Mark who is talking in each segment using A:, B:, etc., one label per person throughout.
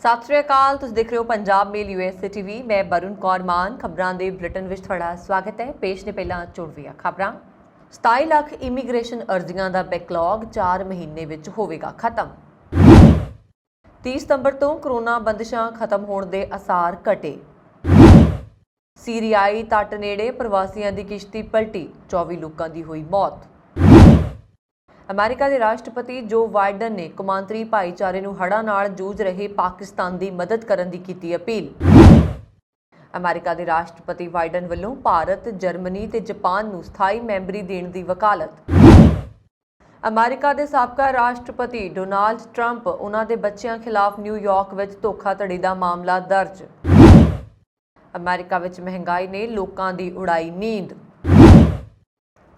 A: ਸਤਿ ਸ਼੍ਰੀ ਅਕਾਲ। ਤੁਸੀਂ ਦੇਖ ਰਹੇ ਹੋ ਪੰਜਾਬ ਮੇਲ USA TV। ਮੈਂ ਬरुण ਕੌਰ ਮਾਨ। ਖਬਰਾਂ ਦੇ ਬੁਲੇਟਿਨ ਵਿੱਚ ਤੁਹਾਡਾ ਸਵਾਗਤ ਹੈ। ਪੇਸ਼ ਨੇ ਪਹਿਲਾਂ ਚੋਣਵੀਆਂ ਖਬਰਾਂ। 27 ਲੱਖ ਇਮੀਗ੍ਰੇਸ਼ਨ ਅਰਜ਼ੀਆਂ ਦਾ ਬੈਕਲੌਗ 4 ਮਹੀਨੇ ਵਿੱਚ ਹੋਵੇਗਾ ਖਤਮ। 30 ਸਤੰਬਰ ਤੋਂ ਕਰੋਨਾ ਬੰਦਿਸ਼ਾਂ ਖਤਮ ਹੋਣ ਦੇ ਆਸਾਰ ਘਟੇ। ਸੀਰੀਆਈ ਤੱਟ ਨੇੜੇ ਪ੍ਰਵਾਸੀਆਂ ਦੀ ਕਿਸ਼ਤੀ ਪਲਟੀ, 24 ਲੋਕਾਂ ਦੀ ਹੋਈ ਮੌਤ। ਅਮਰੀਕਾ ਦੇ ਰਾਸ਼ਟਰਪਤੀ ਜੋ ਬਾਈਡਨ ਨੇ ਕੌਮਾਂਤਰੀ ਭਾਈਚਾਰੇ ਨੂੰ ਹੜ੍ਹਾਂ ਨਾਲ ਜੂਝ ਰਹੇ ਪਾਕਿਸਤਾਨ ਦੀ ਮਦਦ ਕਰਨ ਦੀ ਕੀਤੀ ਅਪੀਲ। ਅਮਰੀਕਾ ਦੇ ਰਾਸ਼ਟਰਪਤੀ ਬਾਈਡਨ ਵੱਲੋਂ ਭਾਰਤ, ਜਰਮਨੀ ਤੇ ਜਾਪਾਨ ਨੂੰ ਸਥਾਈ ਮੈਂਬਰੀ ਦੇਣ ਦੀ ਵਕਾਲਤ। ਅਮਰੀਕਾ ਦੇ ਸਾਬਕਾ ਰਾਸ਼ਟਰਪਤੀ ਡੋਨਾਲਡ ਟਰੰਪ ਉਹਨਾਂ ਦੇ ਬੱਚਿਆਂ ਖਿਲਾਫ ਨਿਊਯਾਰਕ ਵਿੱਚ ਧੋਖਾਧੜੀ ਦਾ ਮਾਮਲਾ ਦਰਜ। ਅਮਰੀਕਾ ਵਿੱਚ ਮਹਿੰਗਾਈ ਨੇ ਲੋਕਾਂ ਦੀ ਉਡਾਈ ਨੀਂਦ।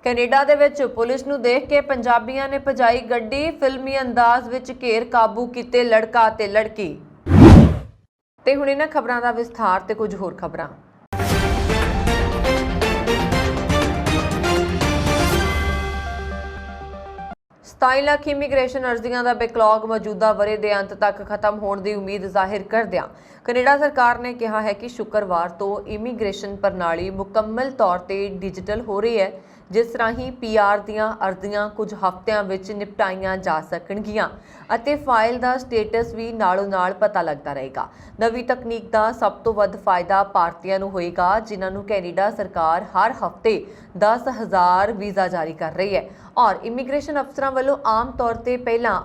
A: ਕੈਨੇਡਾ ਦੇ ਵਿੱਚ ਪੁਲਿਸ ਨੂੰ ਦੇਖ ਕੇ ਪੰਜਾਬੀਆਂ ਨੇ ਭਜਾਈ ਗੱਡੀ, ਫਿਲਮੀ ਅੰਦਾਜ਼ ਵਿੱਚ ਘੇਰ ਕਾਬੂ ਕੀਤੇ ਲੜਕਾ ਤੇ ਲੜਕੀ। ਤੇ ਹੁਣ ਇਹਨਾਂ ਖਬਰਾਂ ਦਾ ਵਿਸਥਾਰ ਤੇ ਕੁਝ ਹੋਰ ਖਬਰਾਂ। ਸਤਾਈ ਲੱਖ ਇਮੀਗ੍ਰੇਸ਼ਨ ਅਰਜ਼ੀਆਂ ਦਾ ਬੈਕਲੌਗ ਮੌਜੂਦਾ ਵਰ੍ਹੇ ਦੇ ਅੰਤ ਤੱਕ ਖਤਮ ਹੋਣ ਦੀ ਉਮੀਦ ਜ਼ਾਹਿਰ ਕਰਦਿਆਂ ਕੈਨੇਡਾ ਸਰਕਾਰ ਨੇ ਕਿਹਾ ਹੈ ਕਿ ਸ਼ੁੱਕਰਵਾਰ ਤੋਂ ਇਮੀਗ੍ਰੇਸ਼ਨ ਪ੍ਰਣਾਲੀ ਮੁਕੰਮਲ ਤੌਰ ਤੇ ਡਿਜੀਟਲ ਹੋ ਰਹੀ ਹੈ, ਜਿਸ ਰਾਹੀਂ PR ਦੀਆਂ ਅਰਜ਼ੀਆਂ ਕੁਝ ਹਫ਼ਤਿਆਂ ਵਿੱਚ ਨਿਪਟਾਈਆਂ ਜਾ ਸਕਣਗੀਆਂ ਅਤੇ ਫਾਈਲ ਦਾ ਸਟੇਟਸ ਵੀ ਨਾਲੋਂ ਨਾਲ ਪਤਾ ਲੱਗਦਾ ਰਹੇਗਾ। ਨਵੀਂ ਤਕਨੀਕ ਦਾ ਸਭ ਤੋਂ ਵੱਧ ਫਾਇਦਾ ਭਾਰਤੀਆਂ ਨੂੰ ਹੋਏਗਾ, ਜਿਨ੍ਹਾਂ ਨੂੰ ਕੈਨੇਡਾ ਸਰਕਾਰ ਹਰ ਹਫ਼ਤੇ 10,000 ਵੀਜ਼ਾ ਜਾਰੀ ਕਰ ਰਹੀ ਹੈ ਔਰ ਇਮੀਗ੍ਰੇਸ਼ਨ ਅਫਸਰਾਂ ਵੱਲੋਂ ਆਮ ਤੌਰ ਤੇ ਪਹਿਲਾਂ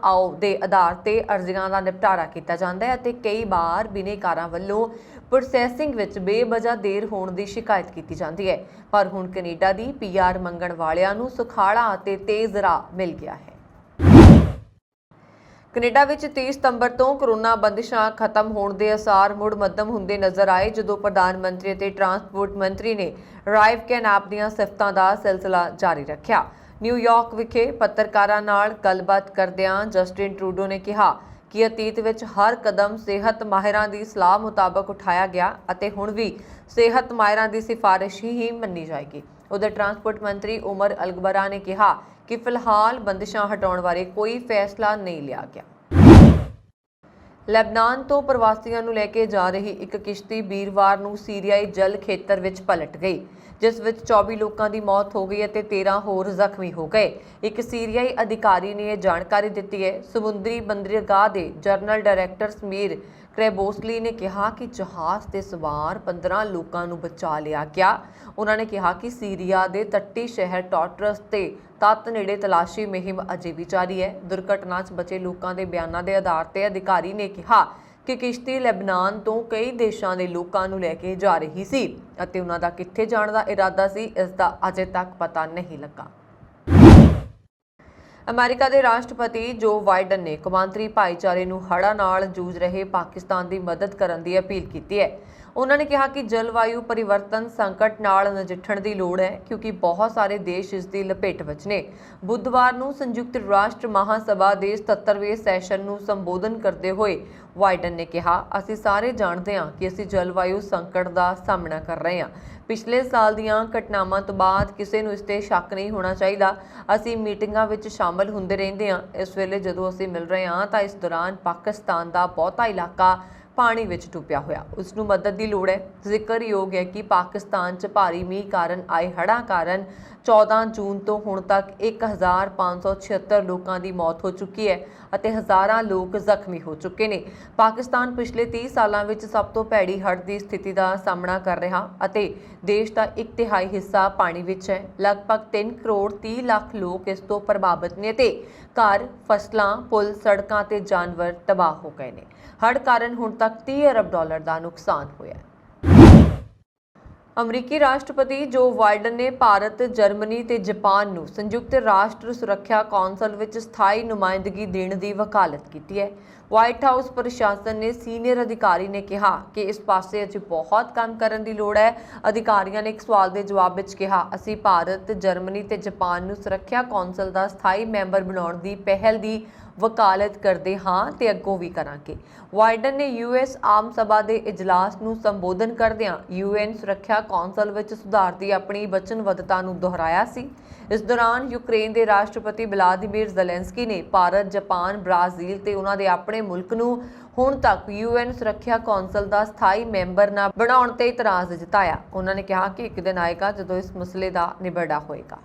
A: ਆਓ ਦੇ ਆਧਾਰ ਤੇ ਅਰਜ਼ੀਆਂ ਦਾ ਨਿਪਟਾਰਾ ਕੀਤਾ ਜਾਂਦਾ ਹੈ ਅਤੇ ਕਈ ਵਾਰ ਬਿਨੇਕਾਰਾਂ ਵੱਲੋਂ ਪ੍ਰੋਸੈਸਿੰਗ ਵਿੱਚ ਬੇਵਜ੍ਹਾ ਦੇਰ ਹੋਣ ਦੀ ਸ਼ਿਕਾਇਤ ਕੀਤੀ ਜਾਂਦੀ ਹੈ। ਪਰ ਹੁਣ ਕੈਨੇਡਾ ਦੀ PR ਮੰਗਣ ਵਾਲਿਆਂ ਨੂੰ ਸੁਖਾਲਾ ਅਤੇ ਤੇਜ਼ ਰਾਹ ਮਿਲ ਗਿਆ ਹੈ। ਕੈਨੇਡਾ ਵਿੱਚ 30 ਸਤੰਬਰ ਤੋਂ ਕਰੋਨਾ ਬੰਦਿਸ਼ਾਂ ਖਤਮ ਹੋਣ ਦੇ ਆਸਾਰ ਮੁੜ ਮੱਧਮ ਹੁੰਦੇ ਨਜ਼ਰ ਆਏ, ਜਦੋਂ ਪ੍ਰਧਾਨ ਮੰਤਰੀ ਅਤੇ ਟਰਾਂਸਪੋਰਟ ਮੰਤਰੀ ਨੇ ਅਰਾਈਵ ਕੈਨ ਐਪ ਦੀਆਂ ਸਿਫਤਾਂ ਦਾ ਸਿਲਸਿਲਾ ਜਾਰੀ ਰੱਖਿਆ। ਨਿਊਯਾਰਕ ਵਿਖੇ ਪੱਤਰਕਾਰਾਂ ਨਾਲ ਗੱਲਬਾਤ ਕਰਦਿਆਂ ਜਸਟਿਨ ਟਰੂਡੋ ਨੇ ਕਿਹਾ ਕਿ ਅਤੀਤ ਵਿੱਚ ਹਰ ਕਦਮ ਸਿਹਤ ਮਾਹਿਰਾਂ ਦੀ ਸਲਾਹ ਮੁਤਾਬਕ ਉਠਾਇਆ ਗਿਆ ਅਤੇ ਹੁਣ ਵੀ ਸਿਹਤ ਮਾਹਿਰਾਂ ਦੀ ਸਿਫਾਰਿਸ਼ ਹੀ ਮੰਨੀ ਜਾਏਗੀ। ਉਧਰ ਟਰਾਂਸਪੋਰਟ ਮੰਤਰੀ ਉਮਰ ਅਲਗਬਰਾ ਨੇ ਕਿਹਾ ਕਿ ਫਿਲਹਾਲ ਬੰਦਿਸ਼ਾਂ ਹਟਾਉਣ ਬਾਰੇ ਕੋਈ ਫੈਸਲਾ ਨਹੀਂ ਲਿਆ ਗਿਆ। ਲੈਬਨਾਨ ਤੋਂ ਪ੍ਰਵਾਸੀਆਂ ਨੂੰ ਲੈ ਕੇ ਜਾ ਰਹੀ ਇੱਕ ਕਿਸ਼ਤੀ ਵੀਰਵਾਰ ਨੂੰ ਸੀਰੀਆਈ ਜਲ ਖੇਤਰ ਵਿੱਚ ਪਲਟ ਗਈ, ਜਿਸ ਵਿੱਚ 24 ਲੋਕਾਂ ਦੀ ਮੌਤ ਹੋ ਗਈ ਅਤੇ 13 ਹੋਰ ਜ਼ਖਮੀ ਹੋ ਗਏ। ਇੱਕ ਸੀਰੀਆਈ ਅਧਿਕਾਰੀ ਨੇ ਇਹ ਜਾਣਕਾਰੀ ਦਿੱਤੀ ਹੈ। ਸਮੁੰਦਰੀ ਬੰਦਰਗਾਹ ਦੇ ਜਨਰਲ ਡਾਇਰੈਕਟਰ ਸਮੀਰ ਕ੍ਰੈਬੋਸਲੀ ਨੇ ਕਿਹਾ ਕਿ ਜਹਾਜ਼ ਤੇ ਸਵਾਰ 15 ਲੋਕਾਂ ਨੂੰ ਬਚਾ ਲਿਆ ਗਿਆ। ਉਹਨਾਂ ਨੇ ਕਿਹਾ ਕਿ ਸੀਰੀਆ ਦੇ ਤੱਟੀ ਸ਼ਹਿਰ ਟਾਟਰਸ ਤੇ ਤੱਟ ਨੇੜੇ ਤਲਾਸ਼ੀ ਮੁਹਿੰਮ ਅਜੇ ਵੀ ਜਾਰੀ ਹੈ। ਦੁਰਘਟਨਾ 'ਚ ਬਚੇ ਲੋਕਾਂ ਦੇ ਬਿਆਨਾਂ ਦੇ ਆਧਾਰ ਤੇ ਅਧਿਕਾਰੀ ਨੇ ਕਿਹਾ ਕਿ ਕਿਸ਼ਤੀ ਲੈਬਨਾਨ ਤੋਂ ਕਈ ਦੇਸ਼ਾਂ ਦੇ ਲੋਕਾਂ ਨੂੰ ਲੈ ਕੇ ਜਾ ਰਹੀ ਸੀ ਅਤੇ ਉਹਨਾਂ ਦਾ ਕਿੱਥੇ ਜਾਣ ਦਾ ਇਰਾਦਾ ਸੀ, ਇਸ ਦਾ ਅਜੇ ਤੱਕ ਪਤਾ ਨਹੀਂ ਲੱਗਾ। ਅਮਰੀਕਾ ਦੇ ਰਾਸ਼ਟਰਪਤੀ ਜੋ ਬਾਈਡਨ ਨੇ ਕੌਮਾਂਤਰੀ ਭਾਈਚਾਰੇ ਨੂੰ ਹੜ੍ਹਾਂ ਨਾਲ ਜੂਝ ਰਹੇ ਪਾਕਿਸਤਾਨ ਦੀ ਮਦਦ ਕਰਨ ਦੀ ਅਪੀਲ ਕੀਤੀ ਹੈ। ਉਹਨਾਂ ਨੇ ਕਿਹਾ ਕਿ ਜਲਵਾਯੂ ਪਰਿਵਰਤਨ ਸੰਕਟ ਨਾਲ ਨਜਿੱਠਣ ਦੀ ਲੋੜ ਹੈ, ਕਿਉਂਕਿ ਬਹੁਤ ਸਾਰੇ ਦੇਸ਼ ਇਸ ਦੀ ਲਪੇਟ ਵਿੱਚ ਨੇ। ਬੁੱਧਵਾਰ ਨੂੰ ਸੰਯੁਕਤ ਰਾਸ਼ਟਰ ਮਹਾਸਭਾ ਦੇ 77ਵੇਂ ਸੈਸ਼ਨ ਨੂੰ ਸੰਬੋਧਨ ਕਰਦੇ ਹੋਏ ਬਾਈਡਨ ਨੇ ਕਿਹਾ, ਅਸੀਂ ਸਾਰੇ ਜਾਣਦੇ ਹਾਂ ਕਿ ਅਸੀਂ ਜਲਵਾਯੂ ਸੰਕਟ ਦਾ ਸਾਹਮਣਾ ਕਰ ਰਹੇ ਹਾਂ। ਪਿਛਲੇ ਸਾਲ ਦੀਆਂ ਘਟਨਾਵਾਂ ਤੋਂ ਬਾਅਦ ਕਿਸੇ ਨੂੰ ਇਸ ਤੇ ਸ਼ੱਕ ਨਹੀਂ ਹੋਣਾ ਚਾਹੀਦਾ। ਅਸੀਂ ਮੀਟਿੰਗਾਂ ਵਿੱਚ ਸ਼ਾਮਲ ਹੁੰਦੇ ਰਹਿੰਦੇ ਹਾਂ। ਇਸ ਵੇਲੇ ਜਦੋਂ ਅਸੀਂ ਮਿਲ ਰਹੇ ਹਾਂ ਤਾਂ ਇਸ ਦੌਰਾਨ ਪਾਕਿਸਤਾਨ ਦਾ ਬਹੁਤਾ ਇਲਾਕਾ ਪਾਣੀ ਵਿੱਚ ਡੁੱਬਿਆ ਹੋਇਆ, ਉਸ ਨੂੰ ਮਦਦ ਦੀ ਲੋੜ ਹੈ। ਜ਼ਿਕਰਯੋਗ ਹੈ ਕਿ ਪਾਕਿਸਤਾਨ 'ਚ ਭਾਰੀ ਮੀਂਹ ਕਾਰਨ ਆਏ ਹੜ੍ਹਾਂ ਕਾਰਨ 14 ਜੂਨ ਤੋਂ ਹੁਣ ਤੱਕ 1576 ਲੋਕਾਂ ਦੀ ਮੌਤ ਹੋ ਚੁੱਕੀ ਹੈ ਅਤੇ ਹਜ਼ਾਰਾਂ ਲੋਕ ਜ਼ਖਮੀ ਹੋ ਚੁੱਕੇ ਨੇ। ਪਾਕਿਸਤਾਨ ਪਿਛਲੇ 30 ਸਾਲਾਂ ਵਿੱਚ ਸਭ ਤੋਂ ਭੈੜੀ ਹੜ੍ਹ ਦੀ ਸਥਿਤੀ ਦਾ ਸਾਹਮਣਾ ਕਰ ਰਿਹਾ ਅਤੇ ਦੇਸ਼ ਦਾ 1/3 ਹਿੱਸਾ ਪਾਣੀ ਵਿੱਚ ਹੈ। ਲਗਭਗ 3 ਕਰੋੜ 30 ਲੱਖ ਲੋਕ ਇਸ ਤੋਂ ਪ੍ਰਭਾਵਿਤ ਨੇ ਤੇ ਘਰ, ਫਸਲਾਂ, ਪੁਲ, ਸੜਕਾਂ ਤੇ ਜਾਨਵਰ ਤਬਾਹ ਹੋ ਗਏ ਨੇ। ਹੜ੍ਹ ਕਾਰਨ ਹੁਣ ਤੱਕ $30 ਅਰਬ ਦਾ ਨੁਕਸਾਨ ਹੋਇਆ ਹੈ। ਅਮਰੀਕੀ ਰਾਸ਼ਟਰਪਤੀ ਜੋ ਬਾਈਡਨ ਨੇ ਭਾਰਤ, ਜਰਮਨੀ ਤੇ ਜਾਪਾਨ ਨੂੰ ਸੰਯੁਕਤ ਰਾਸ਼ਟਰ ਸੁਰੱਖਿਆ ਕੌਂਸਲ ਵਿੱਚ ਸਥਾਈ ਨੁਮਾਇੰਦਗੀ ਦੇਣ ਦੀ ਵਕਾਲਤ ਕੀਤੀ ਹੈ। ਵਾਈਟ ਹਾਊਸ ਪ੍ਰਸ਼ਾਸਨ ਨੇ ਸੀਨੀਅਰ ਅਧਿਕਾਰੀ ਨੇ ਕਿਹਾ ਕਿ ਇਸ ਪਾਸੇ ਅਜੇ ਬਹੁਤ ਕੰਮ ਕਰਨ ਦੀ ਲੋੜ ਹੈ। ਅਧਿਕਾਰੀਆਂ ਨੇ ਇੱਕ ਸਵਾਲ ਦੇ ਜਵਾਬ ਵਿੱਚ ਕਿਹਾ, ਅਸੀਂ ਭਾਰਤ, ਜਰਮਨੀ ਤੇ ਜਾਪਾਨ ਨੂੰ ਸੁਰੱਖਿਆ ਕੌਂਸਲ ਦਾ ਸਥਾਈ ਮੈਂਬਰ ਬਣਾਉਣ ਦੀ ਪਹਿਲ ਦੀ ਵਕਾਲਤ ਕਰਦੇ ਹਾਂ ਤੇ ਅੱਗੋਂ ਵੀ ਕਰਾਂਗੇ। ਵਾਈਡਨ ਨੇ US ਆਮ ਸਭਾ ਦੇ ਇਜਲਾਸ ਨੂੰ ਸੰਬੋਧਨ ਕਰਦਿਆਂ UN ਸੁਰੱਖਿਆ ਕੌਂਸਲ ਵਿੱਚ ਸੁਧਾਰ ਦੀ ਆਪਣੀ ਵਚਨਬੱਧਤਾ ਨੂੰ ਦੁਹਰਾਇਆ ਸੀ। ਇਸ ਦੌਰਾਨ ਯੂਕਰੇਨ ਦੇ ਰਾਸ਼ਟਰਪਤੀ ਵਲਾਦੀਮੀਰ ਜ਼ੈਲੈਂਸਕੀ ਨੇ ਭਾਰਤ, ਜਾਪਾਨ, ਬ੍ਰਾਜ਼ੀਲ ਤੇ ਉਹਨਾਂ ਦੇ ਆਪਣੇ ਮੁਲਕ ਨੂੰ ਹੁਣ ਤੱਕ UN ਸੁਰੱਖਿਆ ਕੌਂਸਲ ਦਾ ਸਥਾਈ ਮੈਂਬਰ ਨਾ ਬਣਾਉਣ ਤੇ ਇਤਰਾਜ਼ ਜਤਾਇਆ। ਉਹਨਾਂ ਨੇ ਕਿਹਾ ਕਿ ਇੱਕ ਦਿਨ ਆਏਗਾ ਜਦੋਂ ਇਸ ਮਸਲੇ ਦਾ ਨਿਬੇੜਾ ਹੋਏਗਾ।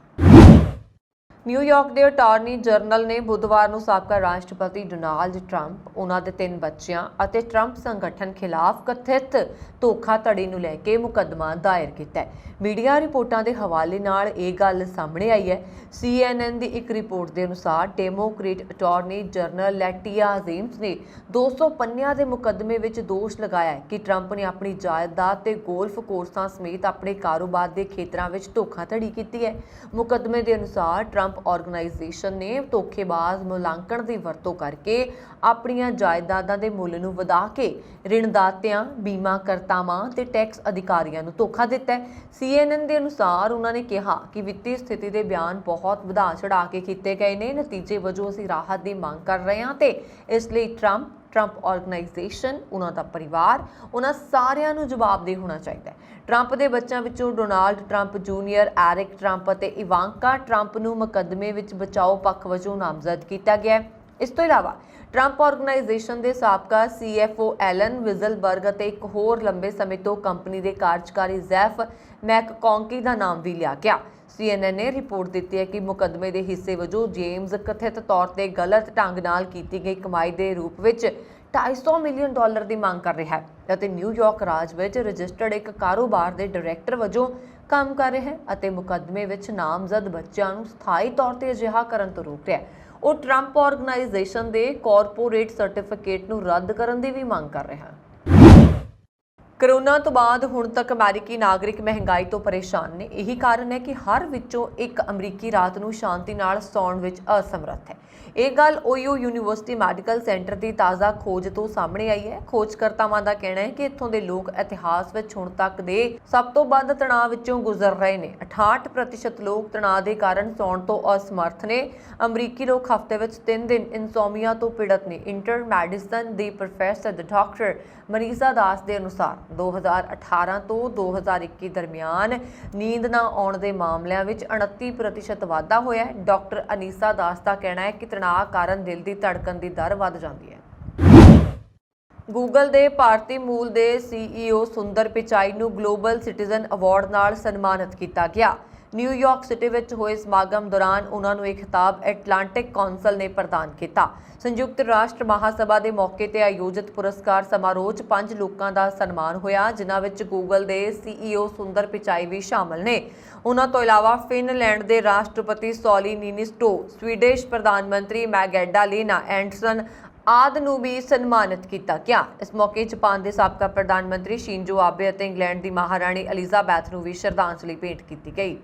A: ਨਿਊਯਾਰਕ ਦੇ ਅਟਾਰਨੀ ਜਨਰਲ ਨੇ ਬੁੱਧਵਾਰ ਨੂੰ ਸਾਬਕਾ ਰਾਸ਼ਟਰਪਤੀ ਡੋਨਾਲਡ ਟਰੰਪ, ਉਹਨਾਂ ਦੇ 3 ਬੱਚਿਆਂ ਅਤੇ ਟਰੰਪ ਸੰਗਠਨ ਖਿਲਾਫ ਕਥਿਤ ਧੋਖਾਧੜੀ ਨੂੰ ਲੈ ਕੇ ਮੁਕੱਦਮਾ ਦਾਇਰ ਕੀਤਾ ਹੈ। ਮੀਡੀਆ ਰਿਪੋਰਟਾਂ ਦੇ ਹਵਾਲੇ ਨਾਲ ਇਹ ਗੱਲ ਸਾਹਮਣੇ ਆਈ ਹੈ। CNN ਦੀ ਇੱਕ ਰਿਪੋਰਟ ਦੇ ਅਨੁਸਾਰ ਡੈਮੋਕ੍ਰੇਟ ਅਟਾਰਨੀ ਜਨਰਲ ਲੈਟੀਆ ਜੇਮਸ ਨੇ 200 ਪੰਨਿਆਂ ਦੇ ਮੁਕੱਦਮੇ ਵਿੱਚ ਦੋਸ਼ ਲਗਾਇਆ ਹੈ ਕਿ ਟਰੰਪ ਨੇ ਆਪਣੀ ਜਾਇਦਾਦ ਤੇ ਗੋਲਫ ਕੋਰਸਾਂ ਸਮੇਤ ਆਪਣੇ ਕਾਰੋਬਾਰ ਦੇ ਖੇਤਰਾਂ ਵਿੱਚ ਧੋਖਾਧੜੀ ਕੀਤੀ ਹੈ। ਮੁਕੱਦਮੇ ਦੇ ਅਨੁਸਾਰ ਟਰੰਪ ਆਰਗੇਨਾਈਜੇਸ਼ਨ ਨੇ ਧੋਖੇਬਾਜ਼ ਮੁਲਾਂਕਣ ਦੀ ਵਰਤੋਂ ਕਰਕੇ ਆਪਣੀਆਂ ਜਾਇਦਾਦਾਂ ਦੇ ਮੁੱਲ ਨੂੰ ਵਧਾ ਕੇ ਰਿਣਦਾਤਿਆਂ, ਬੀਮਾ ਕਰਤਾਵਾਂ ਤੇ ਟੈਕਸ ਅਧਿਕਾਰੀਆਂ ਨੂੰ ਧੋਖਾ ਦਿੱਤਾ ਹੈ। CNN ਦੇ ਅਨੁਸਾਰ ਉਹਨਾਂ ਨੇ ਕਿਹਾ ਕਿ ਵਿੱਤੀ ਸਥਿਤੀ ਦੇ ਬਿਆਨ ਬਹੁਤ ਵਧਾ ਚੜ੍ਹਾ ਕੇ ਕੀਤੇ ਗਏ ਨੇ। ਨਤੀਜੇ ਵਜੋਂ ਅਸੀਂ ਰਾਹਤ ਦੀ ਮੰਗ ਕਰ ਰਹੇ ਹਾਂ ਤੇ ਇਸ ਲਈ ਟਰੰਪ ਆਰਗੇਨਾਈਜੇਸ਼ਨ, ਉਹਨਾਂ ਦਾ ਪਰਿਵਾਰ, ਉਹਨਾਂ ਸਾਰਿਆਂ ਨੂੰ ਜਵਾਬਦੇਹ ਹੋਣਾ ਚਾਹੀਦਾ ਹੈ। ਟਰੰਪ ਦੇ ਬੱਚਿਆਂ ਵਿੱਚੋਂ Donald Trump junior, Eric Trump ਅਤੇ ਇਵਾਂਕਾ ਟਰੰਪ ਨੂੰ ਮੁਕੱਦਮੇ ਵਿੱਚ ਬਚਾਓ ਪੱਖ ਵਜੋਂ ਨਾਮਜ਼ਦ ਕੀਤਾ ਗਿਆ ਹੈ। ਇਸ ਤੋਂ ਇਲਾਵਾ ਟਰੰਪ ਆਰਗੇਨਾਈਜੇਸ਼ਨ ਦੇ ਸਾਬਕਾ CFO ਐਲਨ ਵਿਜ਼ਲਬਰਗ ਅਤੇ ਇੱਕ ਹੋਰ ਲੰਬੇ ਸਮੇਂ ਤੋਂ ਕੰਪਨੀ ਦੇ ਕਾਰਜਕਾਰੀ ਜ਼ੈਫ ਮੈਕਕੌਂਕੀ ਦਾ ਨਾਮ ਵੀ ਲਿਆ ਗਿਆ। CNN ਨੇ ਰਿਪੋਰਟ ਦਿੱਤੀ ਹੈ ਕਿ ਮੁਕੱਦਮੇ ਦੇ ਹਿੱਸੇ ਵਜੋਂ ਜੇਮਸ ਕਥਿਤ ਤੌਰ ਤੇ ਗਲਤ ਢੰਗ ਨਾਲ ਕੀਤੀ ਗਈ ਕਮਾਈ ਦੇ ਰੂਪ ਵਿੱਚ $250 ਮਿਲੀਅਨ ਦੀ ਮੰਗ ਕਰ ਰਿਹਾ ਹੈ ਅਤੇ ਨਿਊਯਾਰਕ ਰਾਜ ਵਿੱਚ ਰਜਿਸਟਰਡ ਇੱਕ ਕਾਰੋਬਾਰ ਦੇ ਡਾਇਰੈਕਟਰ ਵਜੋਂ ਕੰਮ ਕਰ ਰਿਹਾ ਹੈ ਅਤੇ ਮੁਕੱਦਮੇ ਵਿੱਚ ਨਾਮਜ਼ਦ ਬੱਚਿਆਂ ਨੂੰ ਸਥਾਈ ਤੌਰ ਤੇ ਅਜਿਹਾ ਕਰਨ ਤੋਂ ਰੋਕ ਰਿਹਾ ਹੈ। ਉਹ ਟਰੰਪ ਆਰਗੇਨਾਈਜੇਸ਼ਨ ਦੇ ਕਾਰਪੋਰੇਟ ਸਰਟੀਫਿਕੇਟ ਨੂੰ ਰੱਦ ਕਰਨ ਦੀ ਵੀ ਮੰਗ ਕਰ ਰਿਹਾ ਹੈ। ਕੋਰੋਨਾ ਤੋਂ ਬਾਅਦ ਹੁਣ ਤੱਕ ਅਮਰੀਕੀ ਨਾਗਰਿਕ ਮਹਿੰਗਾਈ ਤੋਂ ਪਰੇਸ਼ਾਨ ਨੇ। ਇਹੀ ਕਾਰਨ ਹੈ ਕਿ ਹਰ ਵਿੱਚੋਂ ਇੱਕ ਅਮਰੀਕੀ ਰਾਤ ਨੂੰ ਸ਼ਾਂਤੀ ਨਾਲ ਸੌਣ ਵਿੱਚ ਅਸਮਰੱਥ ਹੈ। ਇਹ ਗੱਲ ਓਯੋ ਯੂਨੀਵਰਸਿਟੀ ਮੈਡੀਕਲ ਸੈਂਟਰ ਦੀ ਤਾਜ਼ਾ ਖੋਜ ਤੋਂ ਸਾਹਮਣੇ ਆਈ ਹੈ। ਖੋਜਕਰਤਾਵਾਂ ਦਾ ਕਹਿਣਾ ਹੈ ਕਿ ਇੱਥੋਂ ਦੇ ਲੋਕ ਇਤਿਹਾਸ ਵਿੱਚ ਹੁਣ ਤੱਕ ਦੇ ਸਭ ਤੋਂ ਵੱਧ ਤਣਾਅ ਵਿੱਚੋਂ ਗੁਜ਼ਰ ਰਹੇ ਨੇ। 68% ਲੋਕ ਤਣਾਅ ਦੇ ਕਾਰਨ ਸੌਣ ਤੋਂ ਅਸਮਰੱਥ ਨੇ। ਅਮਰੀਕੀ ਲੋਕ ਹਫ਼ਤੇ ਵਿੱਚ 3 ਦਿਨ ਇਨਸੋਮੀਆ ਤੋਂ ਪੀੜਤ ਨੇ। ਇੰਟਰ ਮੈਡੀਸਨ ਦੀ ਪ੍ਰੋਫੈਸਰ ਡਾਕਟਰ ਮਨੀਸ਼ਾ ਦਾਸ ਦੇ ਅਨੁਸਾਰ 2018 ਤੋਂ 2021 ਦਰਮਿਆਨ ਨੀਂਦ ਨਾ ਆਉਣ ਦੇ ਮਾਮਲਿਆਂ ਵਿੱਚ 29% ਵਾਧਾ ਹੋਇਆ ਹੈ। ਡਾਕਟਰ ਅਨੀਸਾ ਦਾਸ ਦਾ ਕਹਿਣਾ ਹੈ ਕਿ ਤਣਾਅ ਕਾਰਨ ਦਿਲ ਦੀ ਧੜਕਣ ਦੀ ਦਰ ਵੱਧ ਜਾਂਦੀ ਹੈ। ਗੂਗਲ ਦੇ ਭਾਰਤੀ ਮੂਲ ਦੇ CEO ਸੁੰਦਰ ਪਿਚਾਈ ਨੂੰ ਗਲੋਬਲ ਸਿਟੀਜ਼ਨ ਅਵਾਰਡ ਨਾਲ ਸਨਮਾਨਿਤ ਕੀਤਾ ਗਿਆ। ਨਿਊਯਾਰਕ ਸਿਟੀ ਵਿੱਚ ਹੋਏ ਸਮਾਗਮ ਦੌਰਾਨ ਉਹਨਾਂ ਨੂੰ ਇਹ ਖਿਤਾਬ ਐਟਲਾਂਟਿਕ ਕੌਂਸਲ ਨੇ ਪ੍ਰਦਾਨ ਕੀਤਾ। ਸੰਯੁਕਤ ਰਾਸ਼ਟਰ ਮਹਾਸਭਾ ਦੇ ਮੌਕੇ ਤੇ ਆਯੋਜਿਤ ਪੁਰਸਕਾਰ ਸਮਾਰੋਹ 'ਚ 5 ਲੋਕਾਂ ਦਾ ਸਨਮਾਨ ਹੋਇਆ, ਜਿਨ੍ਹਾਂ ਵਿੱਚ ਗੂਗਲ ਦੇ CEO ਸੁੰਦਰ ਪਿਚਾਈ ਵੀ ਸ਼ਾਮਲ ਨੇ। ਉਹਨਾਂ ਤੋਂ ਇਲਾਵਾ ਫਿਨਲੈਂਡ ਦੇ ਰਾਸ਼ਟਰਪਤੀ ਸੌਲੀ ਨੀਨਿਸਟੋ, ਸਵੀਡਿਸ਼ ਪ੍ਰਧਾਨ ਮੰਤਰੀ ਮੈਗਡਾਲੇਨਾ ਐਂਡਰਸਨ ਆਦਿ ਨੂੰ ਵੀ ਸਨਮਾਨਿਤ ਕੀਤਾ ਗਿਆ। ਇਸ ਮੌਕੇ ਜਾਪਾਨ ਦੇ ਸਾਬਕਾ ਪ੍ਰਧਾਨ ਮੰਤਰੀ ਸ਼ਿੰਜੋ ਆਬੇ ਅਤੇ ਇੰਗਲੈਂਡ ਦੀ ਮਹਾਰਾਣੀ ਐਲਿਜ਼ਾਬੈਥ ਨੂੰ ਵੀ ਸ਼ਰਧਾਂਜਲੀ ਭੇਂਟ ਕੀਤੀ ਗਈ।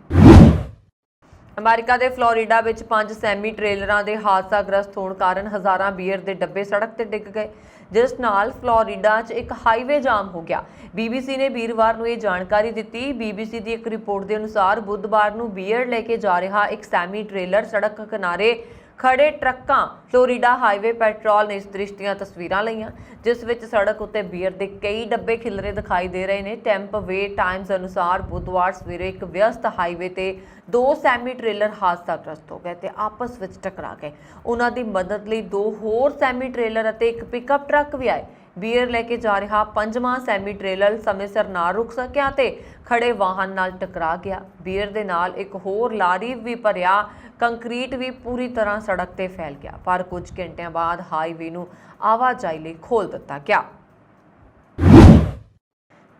A: ਅਮਰੀਕਾ ਦੇ ਫਲੋਰੀਡਾ ਵਿੱਚ 5 ਸੈਮੀ ਟ੍ਰੇਲਰਾਂ ਦੇ ਹਾਦਸਾਗ੍ਰਸਤ ਹੋਣ ਕਾਰਨ ਹਜ਼ਾਰਾਂ ਬੀਅਰ ਦੇ ਡੱਬੇ ਸੜਕ ਤੇ ਡਿੱਗ ਗਏ, ਜਿਸ ਨਾਲ ਫਲੋਰੀਡਾ 'ਚ ਇੱਕ ਹਾਈਵੇ ਜਾਮ ਹੋ ਗਿਆ। BBC ਨੇ ਵੀਰਵਾਰ ਨੂੰ ਇਹ ਜਾਣਕਾਰੀ ਦਿੱਤੀ। BBC ਦੀ ਇੱਕ ਰਿਪੋਰਟ ਦੇ ਅਨੁਸਾਰ ਬੁੱਧਵਾਰ ਨੂੰ ਬੀਅਰ ਲੈ ਕੇ ਜਾ ਰਿਹਾ ਇੱਕ ਸੈਮੀ ਟ੍ਰੇਲਰ ਸੜਕ ਕਿਨਾਰੇ ਖੜੇ ਟਰੱਕਾਂ ਫਲੋਰੀਡਾ ਹਾਈਵੇ ਪੈਟਰੋਲ ਨੇ ਇਸ ਦ੍ਰਿਸ਼ ਦੀਆਂ ਤਸਵੀਰਾਂ ਲਈਆਂ, ਜਿਸ ਵਿੱਚ ਸੜਕ ਉੱਤੇ ਬੀਅਰ ਦੇ ਕਈ ਡੱਬੇ ਖਿਲਰੇ ਦਿਖਾਈ ਦੇ ਰਹੇ ਨੇ। ਟੈਂਪਵੇ ਟਾਈਮਜ਼ ਅਨੁਸਾਰ ਬੁੱਧਵਾਰ ਸਵੇਰੇ ਇੱਕ ਵਿਅਸਤ ਹਾਈਵੇ ਤੇ 2 ਸੈਮੀ ਟ੍ਰੇਲਰ ਹਾਦਸਾਗ੍ਰਸਤ ਹੋ ਗਏ ਤੇ ਆਪਸ ਵਿੱਚ ਟਕਰਾ ਗਏ। ਉਹਨਾਂ ਦੀ ਮਦਦ ਲਈ 2 ਹੋਰ ਸੈਮੀ ਟ੍ਰੇਲਰ ਅਤੇ ਇੱਕ ਪਿਕਅਪ ਟਰੱਕ ਵੀ ਆਏ। ਬੀਅਰ ਲੈ ਕੇ ਜਾ ਰਿਹਾ 5ਵਾਂ ਸੈਮੀ ਟ੍ਰੇਲਰ ਸਮੇਂ ਸਿਰ ਨਾ ਰੁਕ ਸਕਿਆ ਤੇ ਖੜੇ ਵਾਹਨ ਨਾਲ ਟਕਰਾ ਗਿਆ। ਬੀਅਰ ਦੇ ਨਾਲ ਇੱਕ ਹੋਰ ਲਾਰੀ ਵੀ ਭਰਿਆ ਕੰਕਰੀਟ ਵੀ ਪੂਰੀ ਤਰ੍ਹਾਂ ਸੜਕ ਤੇ ਫੈਲ ਗਿਆ, ਪਰ ਕੁਝ ਘੰਟਿਆਂ ਬਾਅਦ ਹਾਈਵੇ ਨੂੰ ਆਵਾਜਾਈ ਲਈ ਖੋਲ੍ਹ ਦਿੱਤਾ ਗਿਆ।